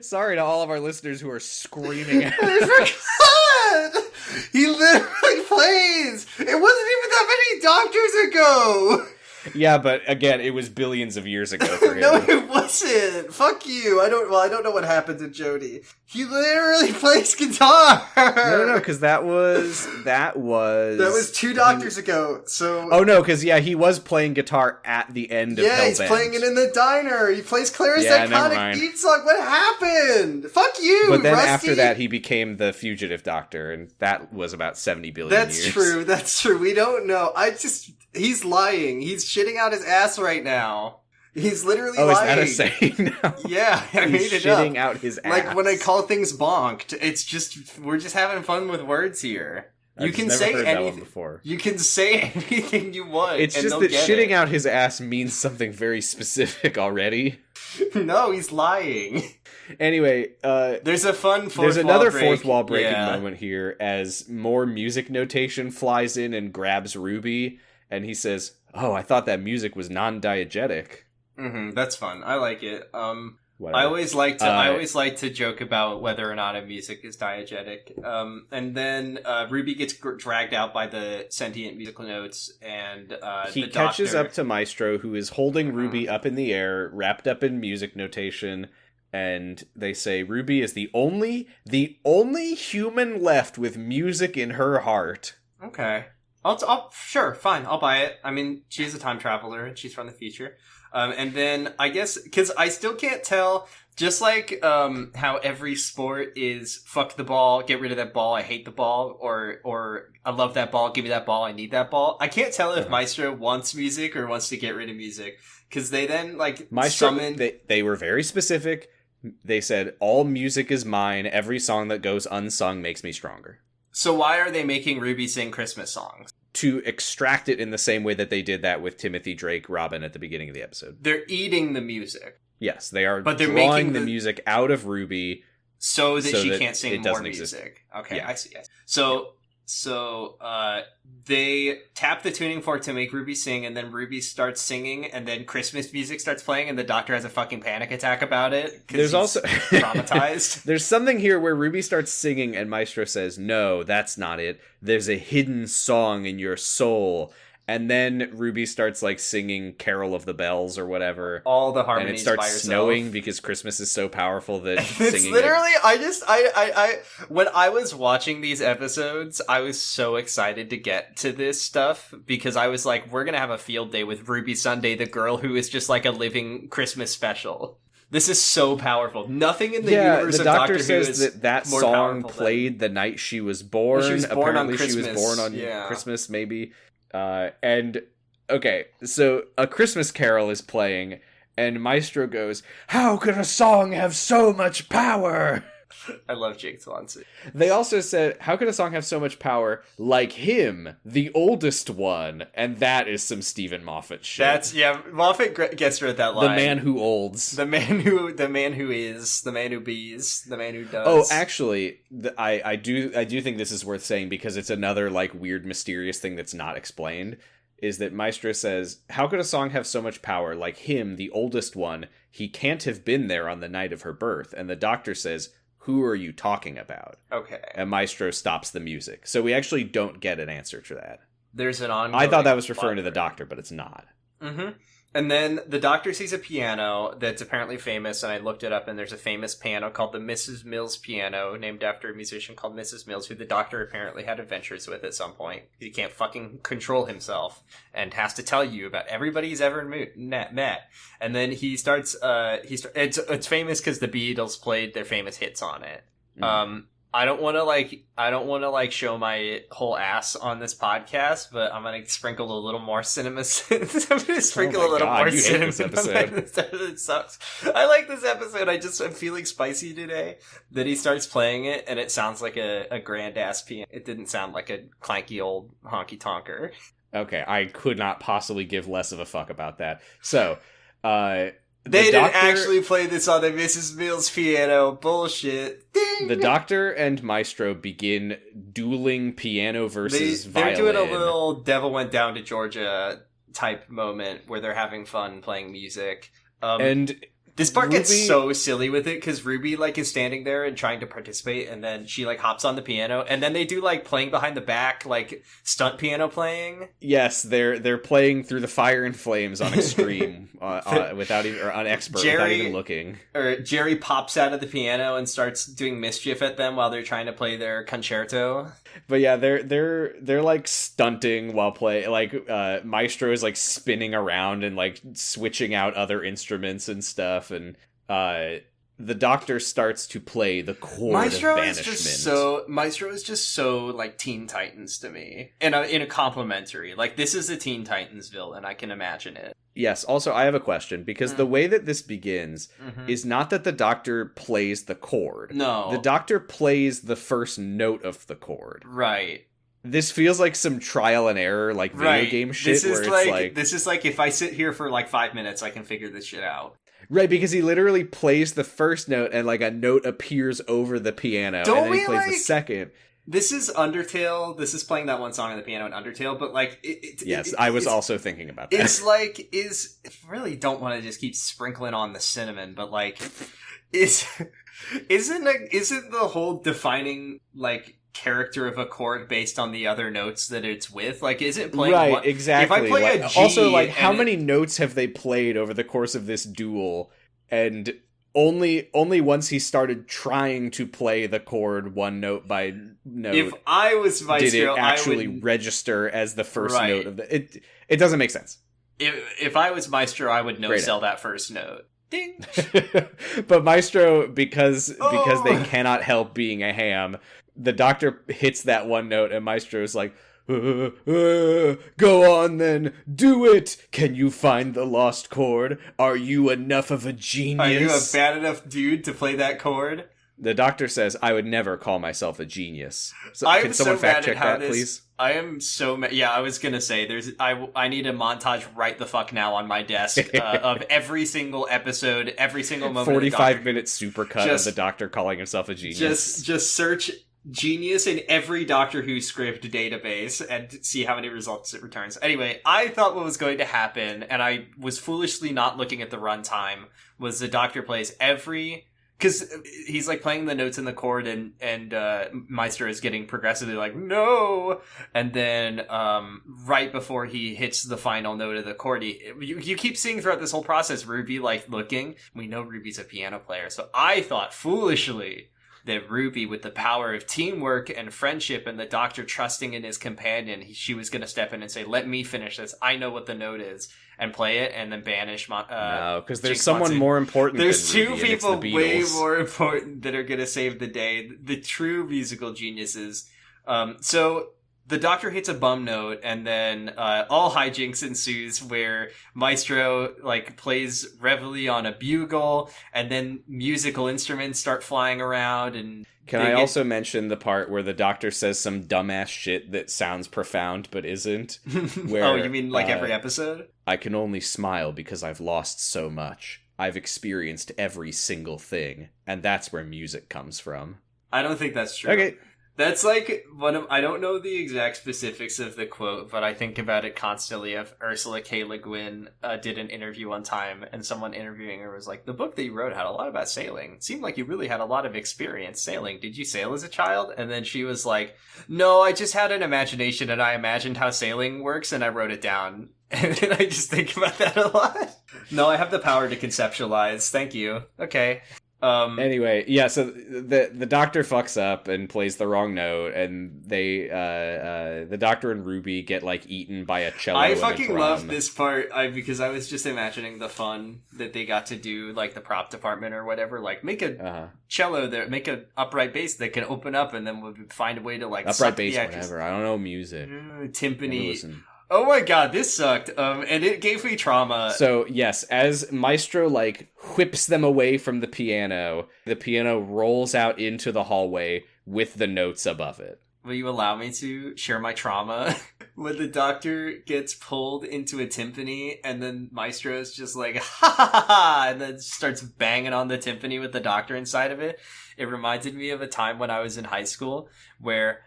Sorry to all of our listeners who are screaming at I forgot! He literally plays! It wasn't even that many doctors ago! Yeah, but again, it was billions of years ago for him. No, it wasn't! Fuck you! I don't know what happened to Jody. He literally plays guitar! No, because that was... That was 2 doctors ago, so... Oh, no, because, yeah, he was playing guitar at the end of yeah, Hellbent. he's playing it in the diner. He plays Claire's Yeah, never iconic mind. theme song. What happened? Fuck you, But then Rusty! after that, he became the Fugitive Doctor, and that was about 70 billion That's years. true. That's true. We don't know. He's lying. He's shitting out his ass right now. He's literally Oh, lying. is that a saying now? Yeah, I made He's it shitting up. out his ass. Like when I call things bonked, it's just we're just having fun with words here. I've You can just never say heard that one anything. before. You can say anything you want. It's and just they'll that get shitting it. out his ass means something very specific already. No, he's lying. Anyway, There's a fun there's another fourth wall breaking yeah. moment here as more music notation flies in and grabs Ruby, and he says, "Oh, I thought that music was non-diegetic." That's fun. I like it. Whatever. I always like to joke about whether or not a music is diegetic. And then Ruby gets dragged out by the sentient musical notes, and he the catches doctor... up to Maestro, who is holding Ruby up in the air, wrapped up in music notation, and they say Ruby is the only human left with music in her heart. Okay. I'll sure, fine, I'll buy it. I mean, she's a time traveler, and she's from the future. And then, I guess, because I still can't tell, just like how every sport is fuck the ball, get rid of that ball, I hate the ball, or I love that ball, give me that ball, I need that ball. I can't tell if Maestro wants music or wants to get rid of music, because they then, like, Maestro, summoned... they were very specific. They said, all music is mine, every song that goes unsung makes me stronger. So why are they making Ruby sing Christmas songs? To extract it in the same way that they did that with Timothy Drake Robin at the beginning of the episode. They're eating the music. Yes, they are But they're drawing making the the- music out of Ruby. So that So she that can't sing it more doesn't music. exist. Okay, Yeah. I see. So they tap the tuning fork to make Ruby sing, and then Ruby starts singing, and then Christmas music starts playing, and the doctor has a fucking panic attack about it. 'cause There's he's also traumatized. There's something here where Ruby starts singing and Maestro says, "No, that's not it. There's a hidden song in your soul." And then Ruby starts like singing Carol of the Bells or whatever. All the And harmonies it by starts herself. snowing because Christmas is so powerful that It's singing literally, I when I was watching these episodes, I was so excited to get to this stuff because I was like, we're gonna have a field day with Ruby Sunday, the girl who is just like a living Christmas special. This is so powerful. Nothing in the universe the of doctor Doctor Who says is that more song powerful played the night she was born. She was born on Apparently she was Christmas, born on yeah. Christmas, maybe. And okay, so A Christmas Carol is playing, and Maestro goes, "How could a song have so much power?" I love Jake Swanson. They also said, "How could a song have so much power like him, the oldest one?" And that is some Stephen Moffat shit. That's Moffat gets her at that the line. man who olds. the man who is, the man who bees, the man who does. Oh, actually, I do think this is worth saying because it's another like weird, mysterious thing that's not explained. Is that Maestro says, "How could a song have so much power like him, the oldest one? He can't have been there on the night of her birth." And the doctor says, who are you talking about? Okay. And Maestro stops the music. So we actually don't get an answer to that. There's an ongoing... I thought that was referring to the Doctor, but it's not. Mm-hmm. And then the Doctor sees a piano that's apparently famous, and I looked it up, and there's a famous piano called the Mrs. Mills piano, named after a musician called Mrs. Mills, who the Doctor apparently had adventures with at some point. He can't fucking control himself, and has to tell you about everybody he's ever met. And then he starts, it's famous because the Beatles played their famous hits on it. Mm. I don't want to show my whole ass on this podcast, but I'm going to sprinkle a little more cinema. I'm going to sprinkle a little more cinema. Hate this episode. This episode sucks. I like this episode. I'm feeling spicy today. That he starts playing it, and it sounds like a grand ass piano. It didn't sound like a clanky old honky tonker. Okay, I could not possibly give less of a fuck about that. So, they didn't actually play this on the Mrs. Mills piano. Bullshit. Ding! The Doctor and Maestro begin dueling piano versus violin. They're doing a little Devil Went Down to Georgia type moment where they're having fun playing music. And this part gets so silly with it because Ruby is standing there and trying to participate, and then she hops on the piano, and then they do playing behind the back stunt piano playing. Yes, they're playing Through the Fire and Flames on extreme without even, or on expert without even looking. Or Jerry pops out of the piano and starts doing mischief at them while they're trying to play their concerto. But yeah, they're stunting while Maestro is spinning around and switching out other instruments and stuff. And the Doctor starts to play the chord of banishment. Maestro is just so Teen Titans to me, in a complimentary. This is a Teen Titans villain. I can imagine it. Yes. Also, I have a question because the way that this begins is not that the Doctor plays the chord. No, the Doctor plays the first note of the chord. Right. This feels like some trial and error, video game shit. This is if I sit here for 5 minutes, I can figure this shit out. Right, because he literally plays the first note and a note appears over the piano, and then he plays the second. This is Undertale. This is playing that one song on the piano in Undertale, but I was also thinking about that. I really don't want to just keep sprinkling on the cinnamon, but isn't the whole defining character of a chord based on the other notes that it's with? Is it playing right? one? Exactly. If I play a G, also how many notes have they played over the course of this duel? And only once he started trying to play the chord one note by note. If I was Maestro, did it actually register as the first note of the it? It doesn't make sense. If I was Maestro, I would no-sell that first note. Ding. But Maestro, because they cannot help being a ham, the Doctor hits that one note, and Maestro is like, go on then, do it! Can you find the lost chord? Are you enough of a genius? Are you a bad enough dude to play that chord? The Doctor says, I would never call myself a genius. Can someone fact check that, please? I am so mad. Yeah, I was gonna say, I need a montage right the fuck now on my desk of every single episode, every single moment. 45-minute supercut of the Doctor calling himself a genius. Just search genius in every Doctor Who script database and see how many results it returns. Anyway, I thought what was going to happen, and I was foolishly not looking at the runtime, was the Doctor plays every... Because he's playing the notes in the chord, and Maestro is getting progressively no! And then right before he hits the final note of the chord, you keep seeing throughout this whole process Ruby looking. We know Ruby's a piano player, so I thought foolishly that Ruby, with the power of teamwork and friendship and the Doctor trusting in his companion, she was going to step in and say, let me finish this. I know what the note is. And play it and then banish no, because there's someone more important There's than two Ruby, people way more important that are going to save the day. The true musical geniuses. So the Doctor hits a bum note, and then all hijinks ensues where Maestro plays Reveille on a bugle, and then musical instruments start flying around. And can I also mention the part where the Doctor says some dumbass shit that sounds profound but isn't? Where, oh, you mean every episode? I can only smile because I've lost so much. I've experienced every single thing, and that's where music comes from. I don't think that's true. Okay. That's like one of, I don't know the exact specifics of the quote, but I think about it constantly. Of Ursula K. Le Guin did an interview one time, and someone interviewing her was like, the book that you wrote had a lot about sailing. It seemed like you really had a lot of experience sailing. Did you sail as a child? And then she was like, no, I just had an imagination and I imagined how sailing works and I wrote it down. And I just think about that a lot. No, I have the power to conceptualize. Thank you. Okay. Anyway, yeah, so the doctor fucks up and plays the wrong note, and they the doctor and Ruby get like eaten by a cello. I fucking love this part because I was just imagining the fun that they got to do, like the prop department or whatever, like make a cello there, make an upright bass that can open up, and then we'll find a way to like upright bass, whatever. I don't know music. Timpani. Oh my god, this sucked. And it gave me trauma. So, yes, as Maestro, like, whips them away from the piano rolls out into the hallway with the notes above it. Will you allow me to share my trauma? When the doctor gets pulled into a timpani, and then Maestro's just like, ha ha ha ha, and then starts banging on the timpani with the doctor inside of it. It reminded me of a time when I was in high school where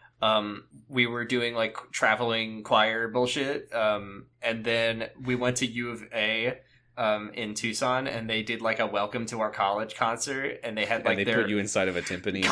we were doing like traveling choir bullshit. And then we went to U of A, in Tucson, and they did like a welcome to our college concert, and they had like and they put you inside of a timpani.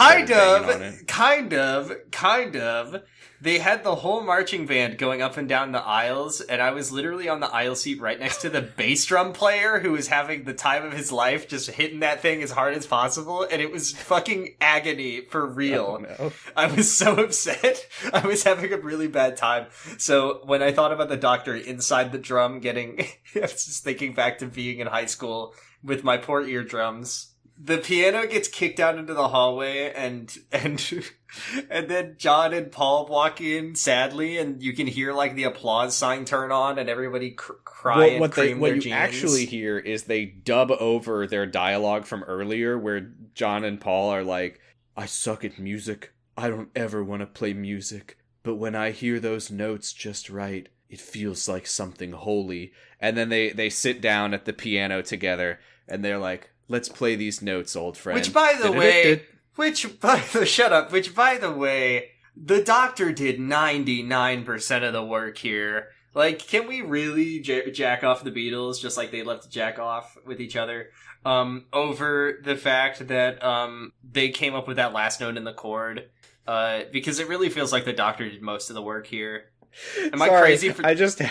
Kind of. They had the whole marching band going up and down the aisles, and I was literally on the aisle seat right next to the bass drum player who was having the time of his life, just hitting that thing as hard as possible, and it was fucking agony for real. Oh, no. I was so upset. I was having a really bad time. So when I thought about the doctor inside the drum getting... I was just thinking back to being in high school with my poor eardrums. The piano gets kicked out into the hallway, and then John and Paul walk in sadly, and you can hear like the applause sign turn on, and everybody cry and cream their jeans. What you actually hear is they dub over their dialogue from earlier, where John and Paul are like, "I suck at music. I don't ever want to play music, but when I hear those notes just right, it feels like something holy." And then they sit down at the piano together, and they're like, "Let's play these notes, old friend." Which, by the way, the doctor did 99% of the work here. Like, can we really jack off the Beatles just like they love to jack off with each other? Over the fact that they came up with that last note in the chord. Because it really feels like the doctor did most of the work here. Am I crazy? I just...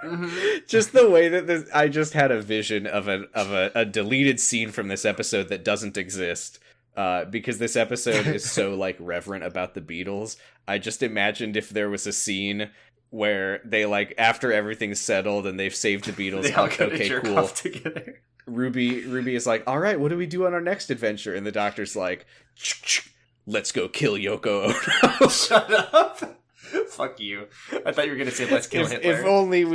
Mm-hmm. Just the way that I just had a vision of a deleted scene from this episode that doesn't exist, because this episode is so like reverent about the Beatles. I just imagined if there was a scene where they like after everything's settled and they've saved the Beatles, they all go to jerk off together. Ruby is like, "All right, what do we do on our next adventure?" And the doctor's like, "Let's go kill Yoko Ono." Shut up. Fuck you. I thought you were going to say let's kill Hitler. If only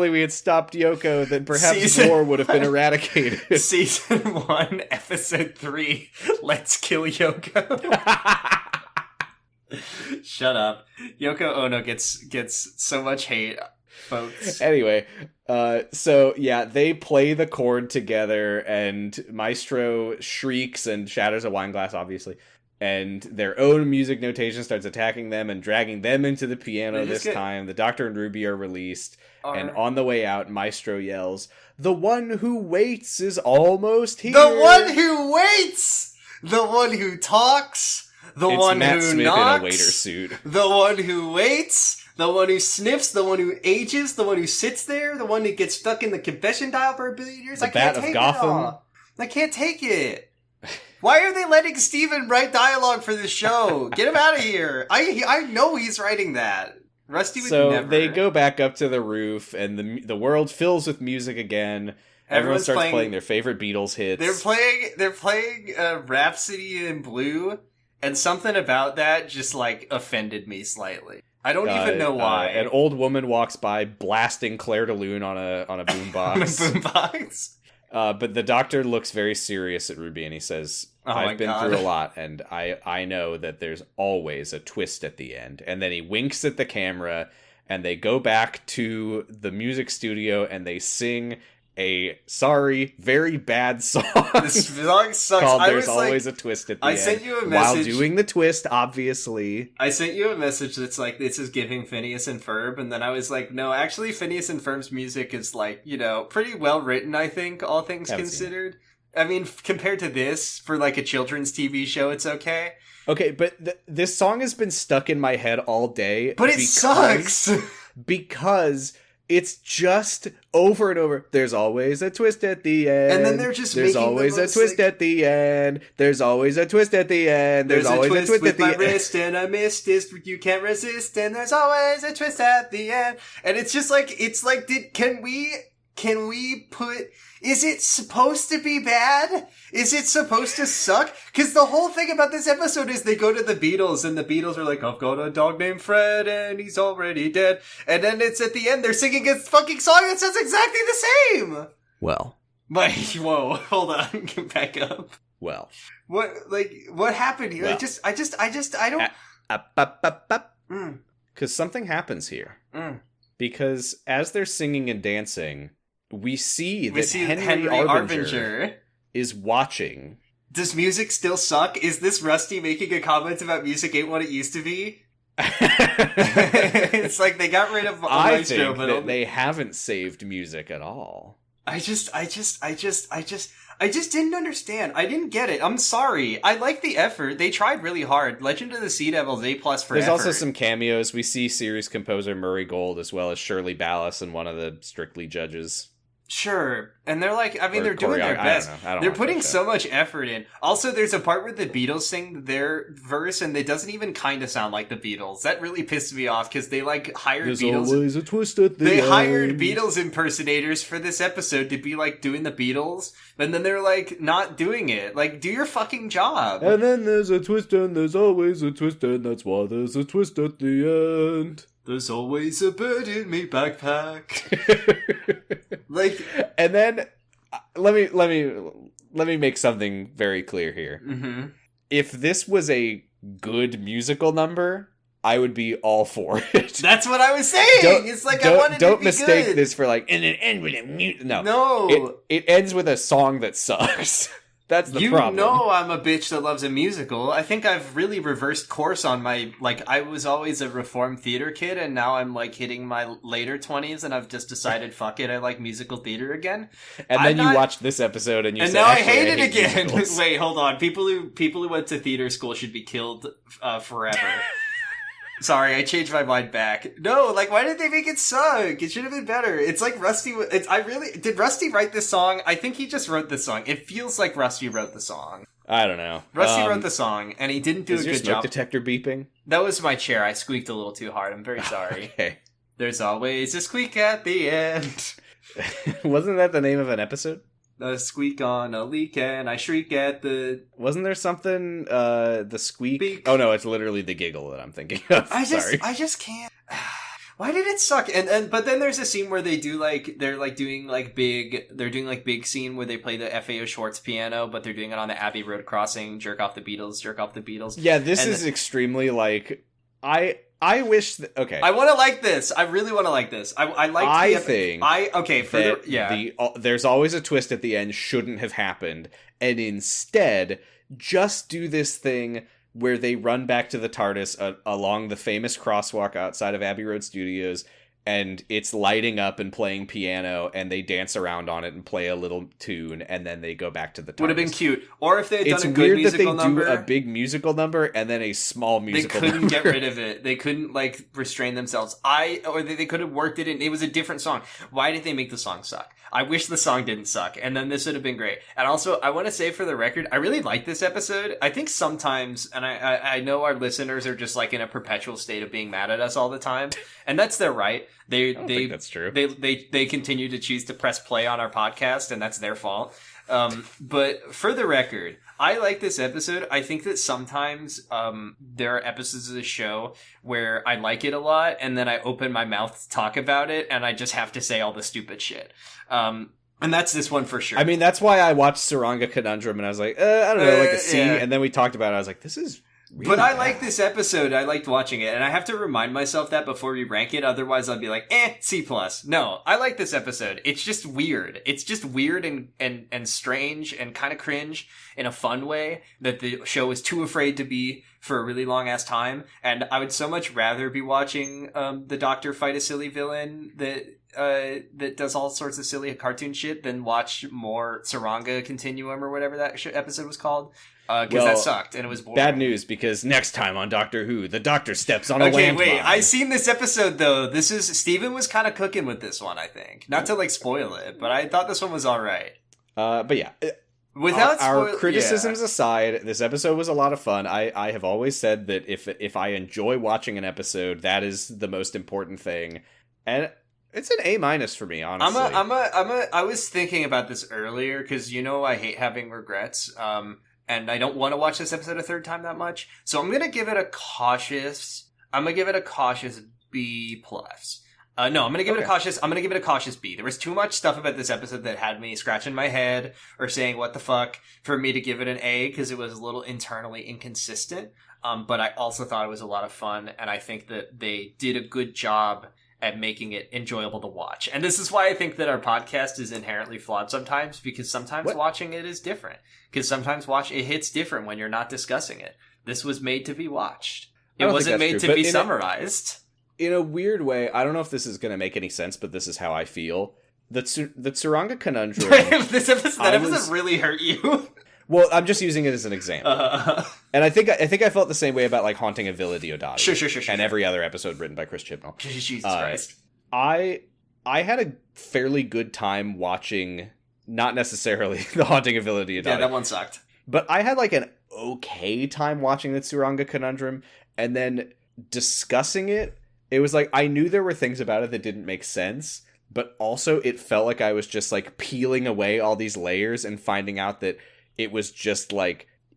we had stopped Yoko, then perhaps war would have been eradicated. Season 1, Episode 3, Let's Kill Yoko. Shut up. Yoko Ono gets so much hate, folks. Anyway, so yeah, they play the chord together, and Maestro shrieks and shatters a wine glass, obviously. And their own music notation starts attacking them and dragging them into the piano this time. The Doctor and Ruby are released. And on the way out, Maestro yells, "The one who waits is almost here." The one who waits! The one who talks! The one Matt who Smith knocks! in a waiter suit. The one who waits! The one who sniffs! The one who ages! The one who sits there! The one who gets stuck in the confession dial for a billion years! I can't take it all! I can't take it! Why are they letting Steven write dialogue for this show? Get him out of here. I know he's writing that. Rusty would never. So they go back up to the roof, and the world fills with music again. Everyone starts playing their favorite Beatles hits. They're playing Rhapsody in Blue, and something about that just like offended me slightly. I don't even know why. An old woman walks by blasting Claire de Lune on a boombox. On a boombox. But the doctor looks very serious at Ruby, and he says, "I've been through a lot, and I know that there's always a twist at the end." And then he winks at the camera, and they go back to the music studio, and they sing a very bad song. This song sucks. Called I There's was Always like, a Twist at the I End. sent you a While message. doing the twist, obviously. I sent you a message that's like, this is giving Phineas and Ferb, and then I was like, no, actually Phineas and Ferb's music is like, you know, pretty well written, I think, all things considered. I mean, compared to this, for like a children's TV show, it's okay. Okay, but this song has been stuck in my head all day. But it sucks! Because it's just over and over. There's always a twist at the end. And then they're just There's making always the a most, twist at the end. There's always a twist at the end. There's always a twist with at the my end. wrist and I missed this, you can't resist, and there's always a twist at the end. And it's just like, can we put, is it supposed to be bad? Is it supposed to suck? Because the whole thing about this episode is they go to the Beatles, and the Beatles are like, I've got a dog named Fred, and he's already dead. And then it's at the end, they're singing a fucking song that sounds exactly the same! Well. But, whoa, hold on, get back up. Well. What happened here? Well. I don't... Because something happens here. Mm. Because as they're singing and dancing, we see Henry Henry Arbinger is watching. Does music still suck? Is this Rusty making a comment about music ain't what it used to be? It's like they got rid of I think that they haven't saved music at all. I just didn't understand. I didn't get it. I'm sorry. I like the effort. They tried really hard. Legend of the Sea Devils, A+ for There's effort. also some cameos. We see series composer Murray Gold as well as Shirley Ballas and one of the Strictly judges. Sure. And they're like, I mean, they're doing their I best. don't know. They're putting so much effort in. Also, there's a part where the Beatles sing their verse, and it doesn't even kind of sound like the Beatles. That really pissed me off, because they, like, hired There's Beatles... always a twist at the They end. hired Beatles impersonators for this episode to be, like, doing the Beatles, and then they're, like, not doing it. Like, do your fucking job. And then there's a twist and there's always a twist and that's why there's a twist at the end. There's always a bird in me backpack. Like, and then let me make something very clear here. mm-hmm. If this was a good musical number, I would be all for it. That's what I was saying. It's like I wanted to be Don't mistake good. this for like and it ends with a mute. No, it ends with a song that sucks. That's the problem. You know I'm a bitch that loves a musical. I think I've really reversed course on my, like, I was always a reformed theater kid, and now I'm, like, hitting my later 20s, and I've just decided, fuck it, I like musical theater again. And then you watched this episode, and you and said, now I actually, hate it again. musicals. Wait, hold on. People who went to theater school should be killed forever. Sorry, I changed my mind back. No, like, why did they make it suck? It should have been better. It's like Rusty... Did Rusty write this song? I think he just wrote this song. It feels like Rusty wrote the song. I don't know. Rusty wrote the song, and he didn't do a Is your good smoke job. detector beeping? That was my chair. I squeaked a little too hard. I'm very sorry. Okay. There's always a squeak at the end. Wasn't that the name of an episode? A squeak on a leak, and I shriek at the... Wasn't there something, the squeak? Beak. Oh no, it's literally the giggle that I'm thinking of. Sorry. I just can't... Why did it suck? But then there's a scene where they do they're doing big scene where they play the FAO Schwartz piano, but they're doing it on the Abbey Road crossing, jerk off the Beatles. Yeah, this is extremely like, I wish okay. I want to like this. I really want to like this. There's always a twist at the end shouldn't have happened, and instead just do this thing where they run back to the TARDIS along the famous crosswalk outside of Abbey Road Studios, and it's lighting up and playing piano, and they dance around on it and play a little tune, and then they go back to the TARDIS. Would have been cute. Or if they had it's done a good weird musical that they number. do a big musical number and then a small musical number. They couldn't get rid of it. They couldn't, like, restrain themselves. They could have worked it in. It was a different song. Why did they make the song suck? I wish the song didn't suck, and then this would have been great. And also, I want to say for the record, I really like this episode. I think sometimes, and I know our listeners are just, like, in a perpetual state of being mad at us all the time, and that's their right. I don't think that's true. They continue to choose to press play on our podcast, and that's their fault. But for the record, I like this episode. I think that sometimes there are episodes of the show where I like it a lot, and then I open my mouth to talk about it, and I just have to say all the stupid shit. And that's this one for sure. I mean, that's why I watched Saranga Conundrum, and I was like, I don't know, like a C. Yeah. And then we talked about it. I was like, this is But I like this episode. I liked watching it, and I have to remind myself that before we rank it. Otherwise, I'll be like, C+. No, I like this episode. It's just weird. It's just weird and strange and kind of cringe in a fun way that the show is too afraid to be for a really long ass time. And I would so much rather be watching the Doctor fight a silly villain that does all sorts of silly cartoon shit than watch more Saranga Continuum or whatever that episode was called. Because that sucked, and it was boring. Bad news, because next time on Doctor Who, the Doctor steps on a landmine. Okay, wait, I seen this episode, though. Steven was kind of cooking with this one, I think. Not to, spoil it, but I thought this one was alright. But yeah. Without our criticisms aside, this episode was a lot of fun. I have always said that if I enjoy watching an episode, that is the most important thing. And it's an A- for me, honestly. I was thinking about this earlier, because I hate having regrets. And I don't want to watch this episode a third time that much. So I'm going to give it a cautious B+. I'm going to give it a cautious B. There was too much stuff about this episode that had me scratching my head or saying what the fuck for me to give it an A, because it was a little internally inconsistent. But I also thought it was a lot of fun, and I think that they did a good job at making it enjoyable to watch. And this is why I think that our podcast is inherently flawed sometimes, because sometimes watching it is different. Because sometimes it hits different when you're not discussing it. This was made to be watched. It wasn't made to be summarized. In a weird way, I don't know if this is going to make any sense, but this is how I feel. The Tsuranga Conundrum... that episode really hurt you. Well, I'm just using it as an example. And I think I felt the same way about Haunting of Villa Diodati. Sure. And every other episode written by Chris Chibnall. Jesus Christ. I had a fairly good time watching, not necessarily The Haunting of Villa Diodati. Yeah, that one sucked. But I had an okay time watching the Tsuranga Conundrum, and then discussing it. It was I knew there were things about it that didn't make sense, but also it felt like I was just peeling away all these layers and finding out that it was just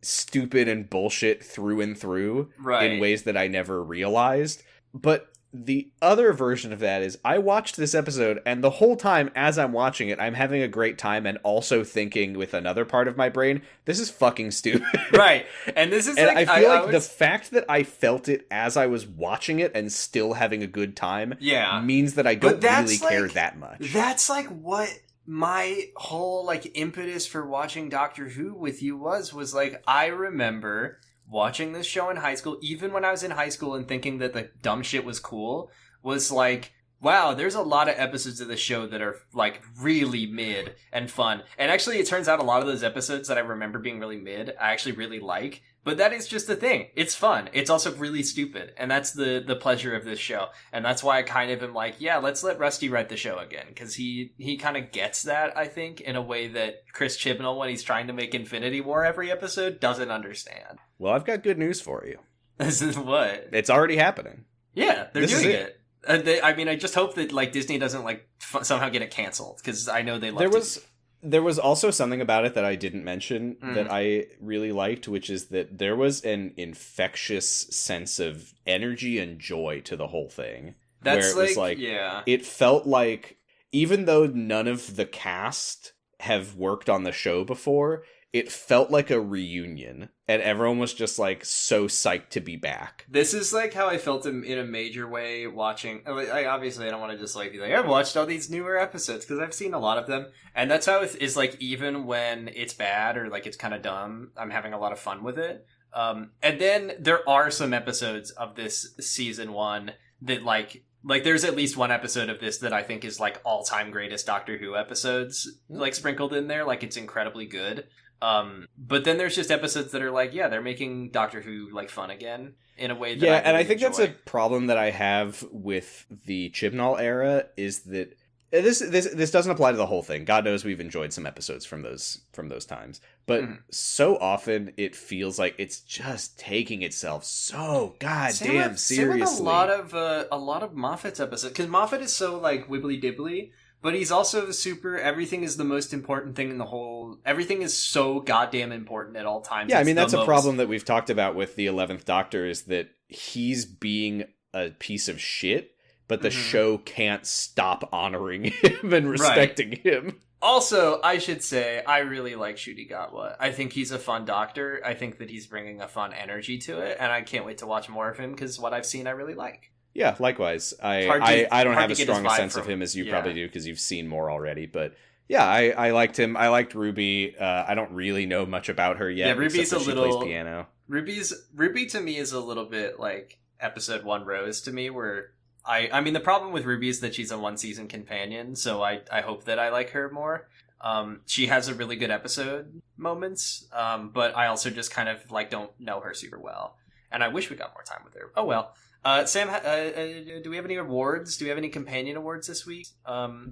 stupid and bullshit through and through in ways that I never realized. But the other version of that is I watched this episode, and the whole time as I'm watching it, I'm having a great time and also thinking with another part of my brain, this is fucking stupid. Right. And this is I feel the fact that I felt it as I was watching it and still having a good time means that I don't really care that much. That's what my whole impetus for watching Doctor Who with you was I remember watching this show in high school, even when I was in high school, and thinking that the dumb shit was cool, was wow, there's a lot of episodes of the show that are really mid and fun. And actually, it turns out a lot of those episodes that I remember being really mid, I actually really like. But that is just the thing. It's fun. It's also really stupid. And that's the pleasure of this show. And that's why I kind of am let's let Rusty write the show again. Because he kind of gets that, I think, in a way that Chris Chibnall, when he's trying to make Infinity War every episode, doesn't understand. Well, I've got good news for you. This is what? It's already happening. Yeah, they're doing it. I just hope that Disney doesn't somehow get it canceled, because I know they love There was also something about it that I didn't mention that I really liked, which is that there was an infectious sense of energy and joy to the whole thing. That's where it was it felt like, even though none of the cast have worked on the show before, it felt like a reunion, and everyone was just so psyched to be back. This is how I felt in a major way watching. Obviously, I don't want to just be I've watched all these newer episodes, because I've seen a lot of them, and that's how it is. Even when it's bad or it's kind of dumb, I'm having a lot of fun with it. And then there are some episodes of this season 1 that there's at least one episode of this that I think is all-time greatest Doctor Who episodes sprinkled in there. It's incredibly good. But then there's just episodes that are they're making Doctor Who fun again in a way that I really I think enjoy. that's a problem that I have with the Chibnall era, is that this doesn't apply to the whole thing. God knows we've enjoyed some episodes from those times, but so often it feels like it's just taking itself so goddamn seriously. Same with a lot of Moffat's episodes, because Moffat is so wibbly dibbly. But he's also everything is the most important thing in the whole... Everything is so goddamn important at all times. Yeah, that's a problem that we've talked about with the 11th Doctor, is that he's being a piece of shit, but the show can't stop honoring him and respecting him. Also, I should say, I really like Ncuti Gatwa. I think he's a fun doctor. I think that he's bringing a fun energy to it, and I can't wait to watch more of him, because what I've seen I really like. Yeah, likewise. I don't have as strong a sense of him as you probably do, because you've seen more already, but yeah, I liked him. I liked Ruby. I don't really know much about her yet. Yeah, Ruby's a little... She plays piano. Ruby to me is a little bit like episode 1 Rose to me, where... I mean, the problem with Ruby is that she's a one-season companion, so I hope that I like her more. She has a really good episode moments, but I also just kind of, like, don't know her super well. And I wish we got more time with her. Oh, well. Sam, do we have any awards? Do we have any companion awards this week?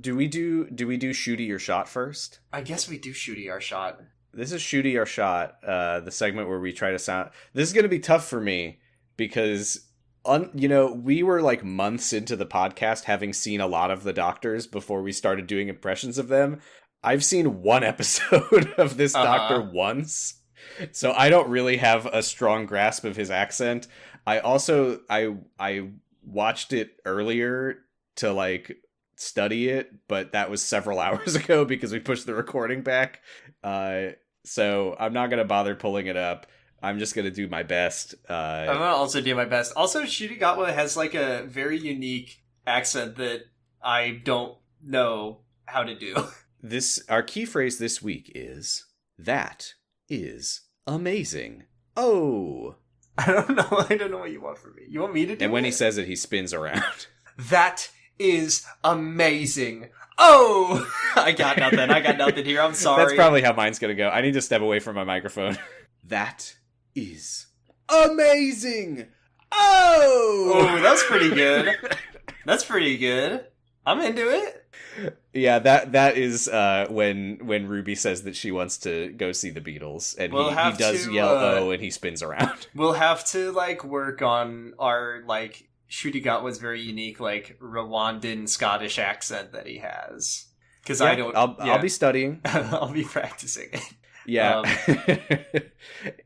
Do we do Shooty or Shot first? I guess we do Shooty or Shot. This is Shooty or Shot, the segment where we try to sound... This is going to be tough for me, because... we were like months into the podcast having seen a lot of the Doctors before we started doing impressions of them. I've seen one episode of this Doctor once, so I don't really have a strong grasp of his accent. I watched it earlier to like study it, but that was several hours ago because we pushed the recording back. So I'm not going to bother pulling it up. I'm just going to do my best. I'm going to also do my best. Also, Ncuti Gatwa has like a very unique accent that I don't know how to do. Our key phrase this week is, "That is amazing." Oh. I don't know what you want from me. You want me to do it? And when he says it, he spins around. That is amazing. Oh! I got nothing here. I'm sorry. That's probably how mine's going to go. I need to step away from my microphone. That is amazing. Oh, that's pretty good. That's pretty good. I'm into it. Yeah, that is when Ruby says that she wants to go see the Beatles, and he does yell "oh" and he spins around. We'll have to like work on our like Ncuti Gatwa's very unique like Rwandan Scottish accent that he has. Because I'll be studying. I'll be practicing it. Yeah.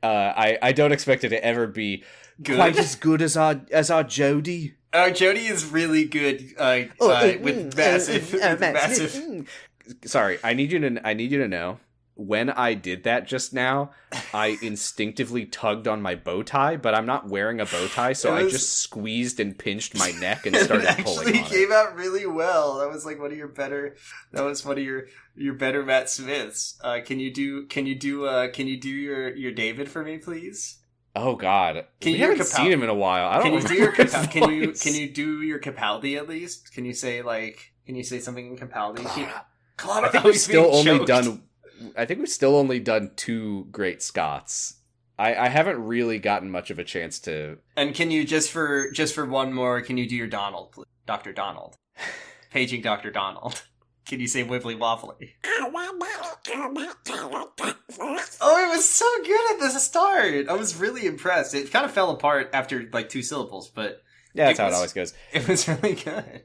I don't expect it to ever be good. Quite as good as our Jodie. Jodie is really good with massive. Sorry, I need you to know. When I did that just now, I instinctively tugged on my bow tie, but I'm not wearing a bow tie, so I just squeezed and pinched my neck and started pulling on it. It came out really well. That was like one of your better Matt Smiths. Can you do your David for me, please? Oh God, we haven't seen him in a while. I don't. Can you do your Can you do your Capaldi at least? Can you say something in Capaldi? I think we've still only done 2 Great Scots. I haven't really gotten much of a chance to. And can you just for one more? Can you do your Donald, please? Dr. Donald, paging Dr. Donald? Can you say wibbly wobbly? Oh, it was so good at the start. I was really impressed. It kind of fell apart after like 2 syllables, but yeah, that's how it always goes. It was really good.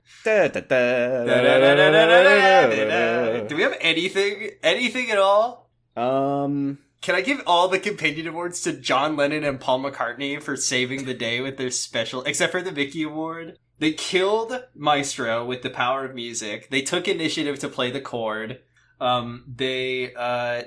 Do we have anything at all? Can I give all the companion awards to John Lennon and Paul McCartney for saving the day with their special, except for the Mickey Award? They killed Maestro with the power of music. They took initiative to play the chord. They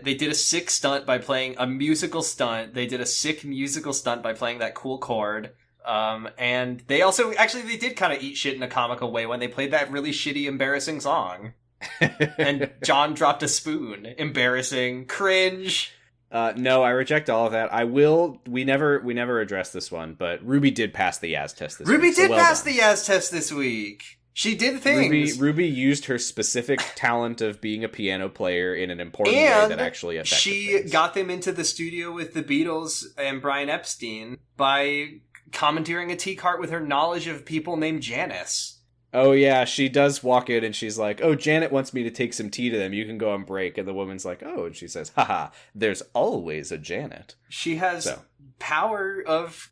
did a sick stunt by playing a musical stunt. They did a sick musical stunt by playing that cool chord. And they also, actually, they did kind of eat shit in a comical way when they played that really shitty, embarrassing song. And John dropped a spoon. Embarrassing. Cringe. No, I reject all of that. We never addressed this one, but Ruby did pass the Yaz test this week. Ruby did pass the Yaz test this week. She did things. Ruby used her specific talent of being a piano player in an important way that actually affected things. Got them into the studio with the Beatles and Brian Epstein by commandeering a tea cart with her knowledge of people named Janice. Oh yeah, she does walk in and she's like, "Oh, Janet wants me to take some tea to them. You can go on break." And the woman's like, "Oh," and she says, "Haha, there's always a Janet." She has power of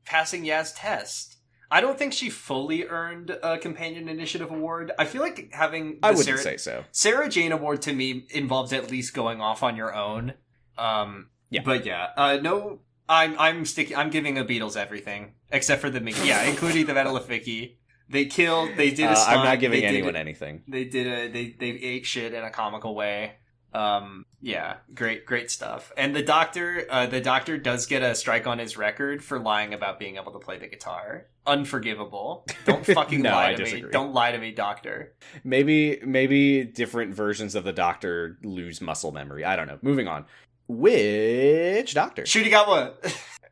passing Yaz's test. I don't think she fully earned a Companion Initiative Award. I feel like having the I wouldn't say so. Sarah Jane Award to me involves at least going off on your own. Yeah. But yeah, no, I'm giving the Beatles everything except for the Mickey. Yeah, including the Medal of Mickey. They killed. They did a stunt. I'm not giving anyone anything. They ate shit in a comical way. Yeah, great stuff. And the doctor does get a strike on his record for lying about being able to play the guitar. Unforgivable. Don't fucking lie to me. Don't lie to me, Doctor. Maybe different versions of the Doctor lose muscle memory. I don't know. Moving on. Which Doctor? Shurigawa.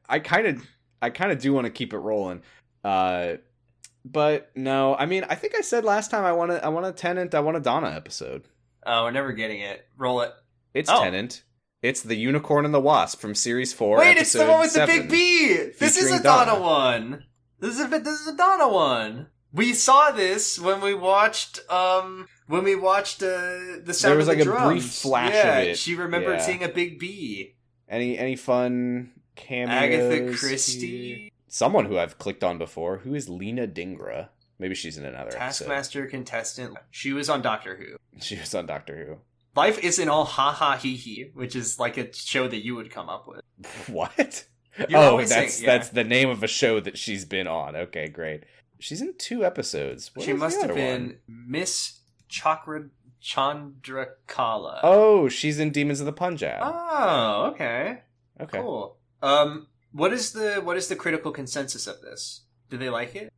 I kind of do want to keep it rolling. But no, I mean, I think I said last time I want a Tennant, I want a Donna episode. Oh, we're never getting it. Roll it. It's Tennant. It's the Unicorn and the Wasp from Series 4. Wait, it's the one with 7, the big B! This is a Donna one! This is a Donna one! We saw this when we watched the Sound of the Drums. There was like a brief flash of it. She remembered seeing a big B. Any fun cameos? Agatha Christie? Here? Someone who I've clicked on before. Who is Lena Dingra? Maybe she's in another Taskmaster contestant. She was on Doctor Who. She was on Doctor Who. Life isn't all ha ha he he, which is like a show that you would come up with. What? That's that's the name of a show that she's been on. Okay, great. She's in 2 episodes. She must have been Miss Chandrakala. Oh, she's in Demons of the Punjab. Oh, okay. Okay. Cool. What is the critical consensus of this? Do they like it?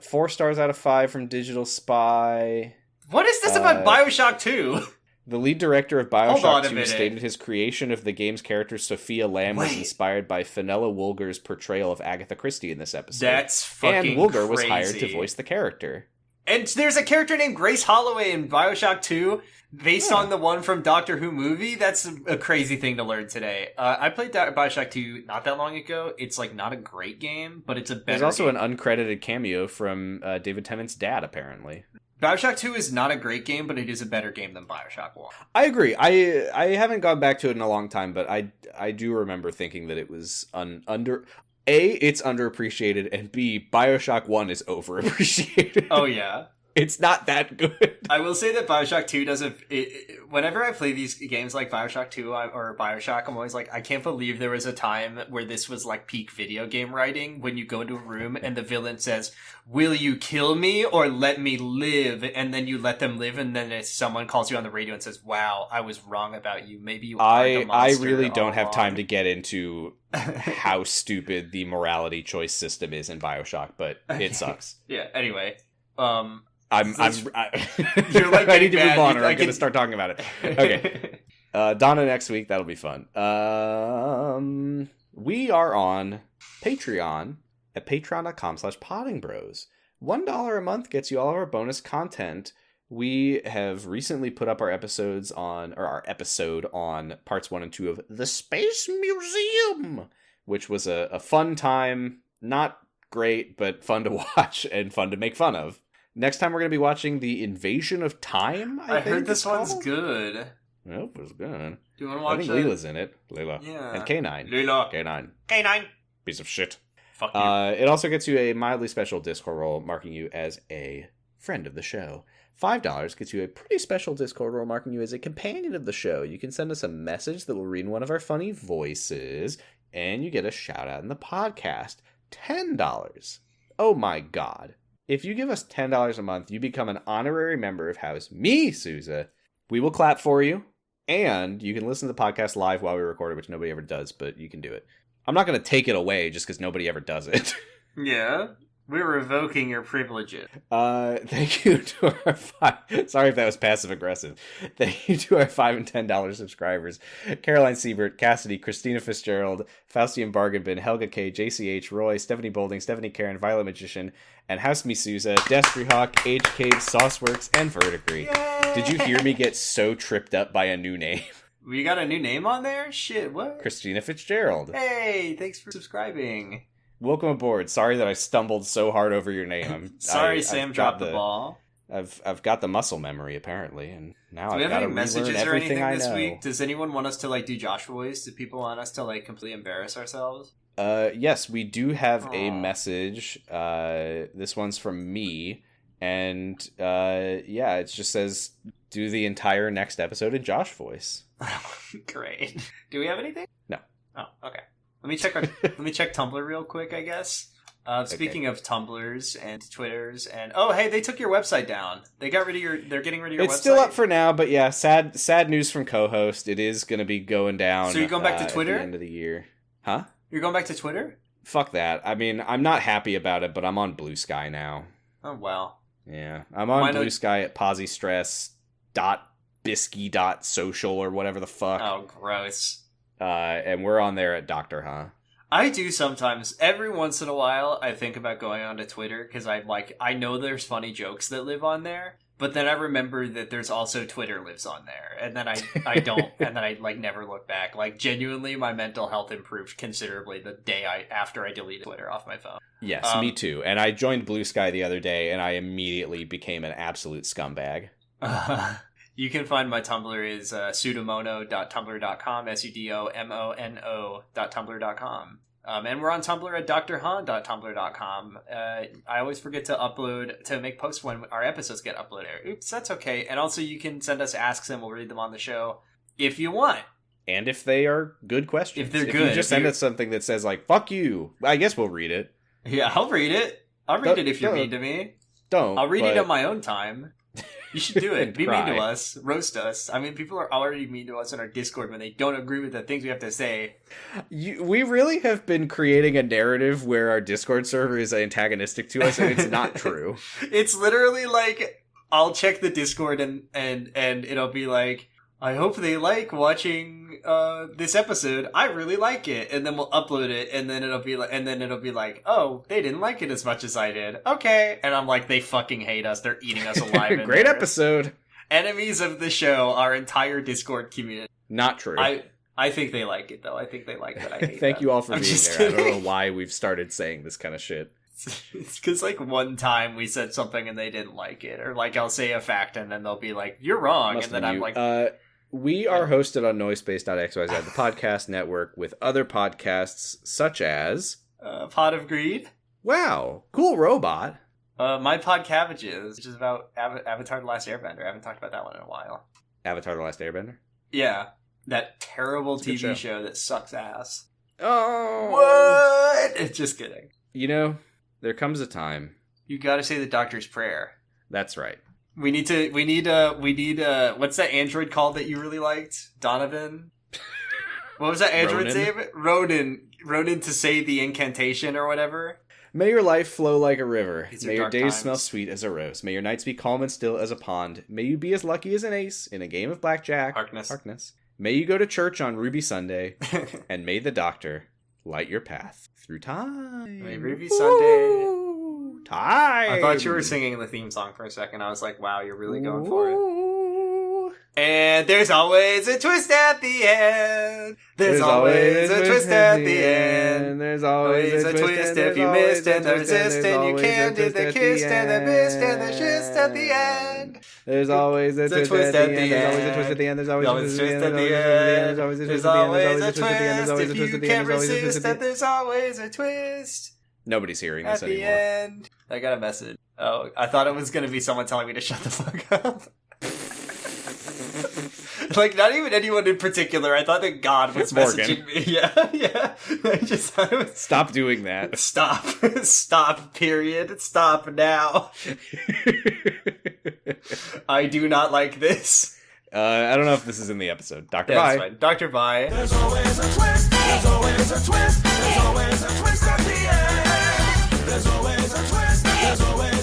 4 stars out of 5 from Digital Spy. What is this about BioShock 2? The lead director of BioShock 2 stated his creation of the game's character Sophia Lamb was inspired by Fenella Woolger's portrayal of Agatha Christie in this episode. That's fucking And Woolger crazy. Was hired to voice the character. And there's a character named Grace Holloway in BioShock 2 based on the one from Doctor Who movie. That's a crazy thing to learn today. I played BioShock 2 not that long ago. It's like not a great game, but it's a better There's also game. an uncredited cameo from David Tennant's dad, apparently. BioShock 2 is not a great game, but it is a better game than BioShock 1. I agree. I haven't gone back to it in a long time, but I do remember thinking that it was it's underappreciated, and B, BioShock 1 is overappreciated. Oh, yeah. It's not that good. I will say that BioShock 2 doesn't... whenever I play these games like BioShock 2 or BioShock, I'm always like, I can't believe there was a time where this was like peak video game writing, when you go into a room and the villain says, will you kill me or let me live? And then you let them live, and then someone calls you on the radio and says, wow, I was wrong about you. Maybe you are the monster. I really don't have time to get into how stupid the morality choice system is in BioShock, but it sucks. Yeah, anyway. I'm You're like I need to bad. move on, or I'm going to start talking about it. Okay. Donna next week. That'll be fun. We are on Patreon at patreon.com/poddingbros. $1 a month gets you all of our bonus content. We have recently put up our episode on parts 1 and 2 of The Space Museum, which was a fun time. Not great, but fun to watch and fun to make fun of. Next time we're going to be watching The Invasion of Time, I think heard this one's good. Nope, it was good. Do you want to watch I think it? Leela's in it. Leela. Yeah. And K9. Leela. K9. Piece of shit. Fuck you. It also gets you a mildly special Discord role, marking you as a friend of the show. $5 gets you a pretty special Discord role, marking you as a companion of the show. You can send us a message that will read in one of our funny voices, and you get a shout out in the podcast. $10. Oh my god. If you give us $10 a month, you become an honorary member of House Me, Sousa. We will clap for you, and you can listen to the podcast live while we record it, which nobody ever does, but you can do it. I'm not going to take it away just because nobody ever does it. Yeah. We're revoking your privileges. Thank you to our sorry if that was passive-aggressive. Thank you to our $5 and $10 subscribers. Caroline Siebert, Cassidy, Christina Fitzgerald, Faustian Bargain Bin, Helga K, JCH, Roy, Stephanie Bolding, Stephanie Karen, Violet Magician, and House Me Sousa, Destry Hawk, Age Cave, Sauceworks, and Verdigris. Yay! Did you hear me get so tripped up by a new name? We got a new name on there? Shit, what? Christina Fitzgerald. Hey, thanks for subscribing. Welcome aboard. Sorry that I stumbled so hard over your name. Sorry, Sam dropped the ball. I've got the muscle memory apparently, and now I've got to relearn everything I know. Do we have any messages or anything this week? Does anyone want us to do Josh voice? Do people want us to completely embarrass ourselves? Yes, we do have a message. This one's from me, and it just says do the entire next episode in Josh voice. Great. Do we have anything? No. Oh, okay. Let me check Tumblr real quick, I guess. Speaking of Tumblrs and Twitters and hey, they took your website down. They're getting rid of your website. It's still up for now, but yeah, sad news from co-host. It is going to be going down. So you're going back to Twitter at the end of the year, huh? You're going back to Twitter? Fuck that. I mean, I'm not happy about it, but I'm on Blue Sky now. Oh wow. Yeah, I'm on Blue Sky at posiestress.bisky.social or whatever the fuck. Oh, gross. And we're on there at Doctor, huh? I do sometimes. Every once in a while, I think about going onto Twitter because I know there's funny jokes that live on there, but then I remember that there's also Twitter lives on there, and then I don't, and then I never look back. Genuinely, my mental health improved considerably the day after I deleted Twitter off my phone. Yes, me too. And I joined Blue Sky the other day, and I immediately became an absolute scumbag. You can find my Tumblr is sudomono.tumblr.com, sudomono.tumblr.com. And we're on Tumblr at drhan.tumblr.com. I always forget to make posts when our episodes get uploaded. Oops, that's okay. And also you can send us asks and we'll read them on the show if you want. And if they are good questions. If they're good. You just send us something that says fuck you, I guess we'll read it. Yeah, I'll read it. I'll read it if you're mean to me. I'll read it on my own time. You should do it. Be mean to us. Roast us. I mean, people are already mean to us in our Discord when they don't agree with the things we have to say. We really have been creating a narrative where our Discord server is antagonistic to us, and it's not true. It's literally I'll check the Discord and it'll be I hope they like watching this episode. I really like it, and then we'll upload it, and then it'll be oh, they didn't like it as much as I did. Okay, and I'm they fucking hate us. They're eating us alive. Great episode. Enemies of the show, our entire Discord community. Not true. I think they like it though. I think they like that I hate Thank them. you all for being there. Kidding. I don't know why we've started saying this kind of shit. It's because one time we said something and they didn't like it, or I'll say a fact and then they'll be you're wrong, and then I'm we are hosted on Noisepace.xyz, the podcast network, with other podcasts such as Pod of Greed. Wow, cool robot. My Pod Cabbages, which is about Avatar: The Last Airbender. I haven't talked about that one in a while. Avatar: The Last Airbender? Yeah, that terrible TV show that sucks ass. Oh, what? Just kidding. There comes a time. You gotta say the Doctor's Prayer. That's right. We need what's that android called that you really liked? Donovan? What was that android's name? Ronan to say the incantation or whatever. May your life flow like a river. May your days times. smell sweet as a rose. May your nights be calm and still as a pond. May you be as lucky as an ace in a game of blackjack. Harkness. May you go to church on Ruby Sunday. And may the Doctor light your path through time. May Ruby Sunday... Time. I thought you were singing the theme song for a second. I was wow, you're really going for it. And there's always a twist at the end. There's always a twist at the end. There's always a twist if you missed and the resist and you can't do the kiss and the mist and the shist at the end. There's always a twist at the end. There's always a twist at the end. There's always a twist at the end. There's always a twist at the end. If you can't resist that, there's always a twist. Nobody's hearing this anymore. At the end. I got a message. Oh, I thought it was going to be someone telling me to shut the fuck up. Not even anyone in particular. I thought that God was messaging me. Yeah. I just thought it was... Stop doing that. Stop. Stop, period. Stop now. I do not like this. I don't know if this is in the episode. Dr. That's Bye. Fine. Dr. Bye. There's always a twist. There's always a twist. There's always a twist at the end. There's always a twist. There's always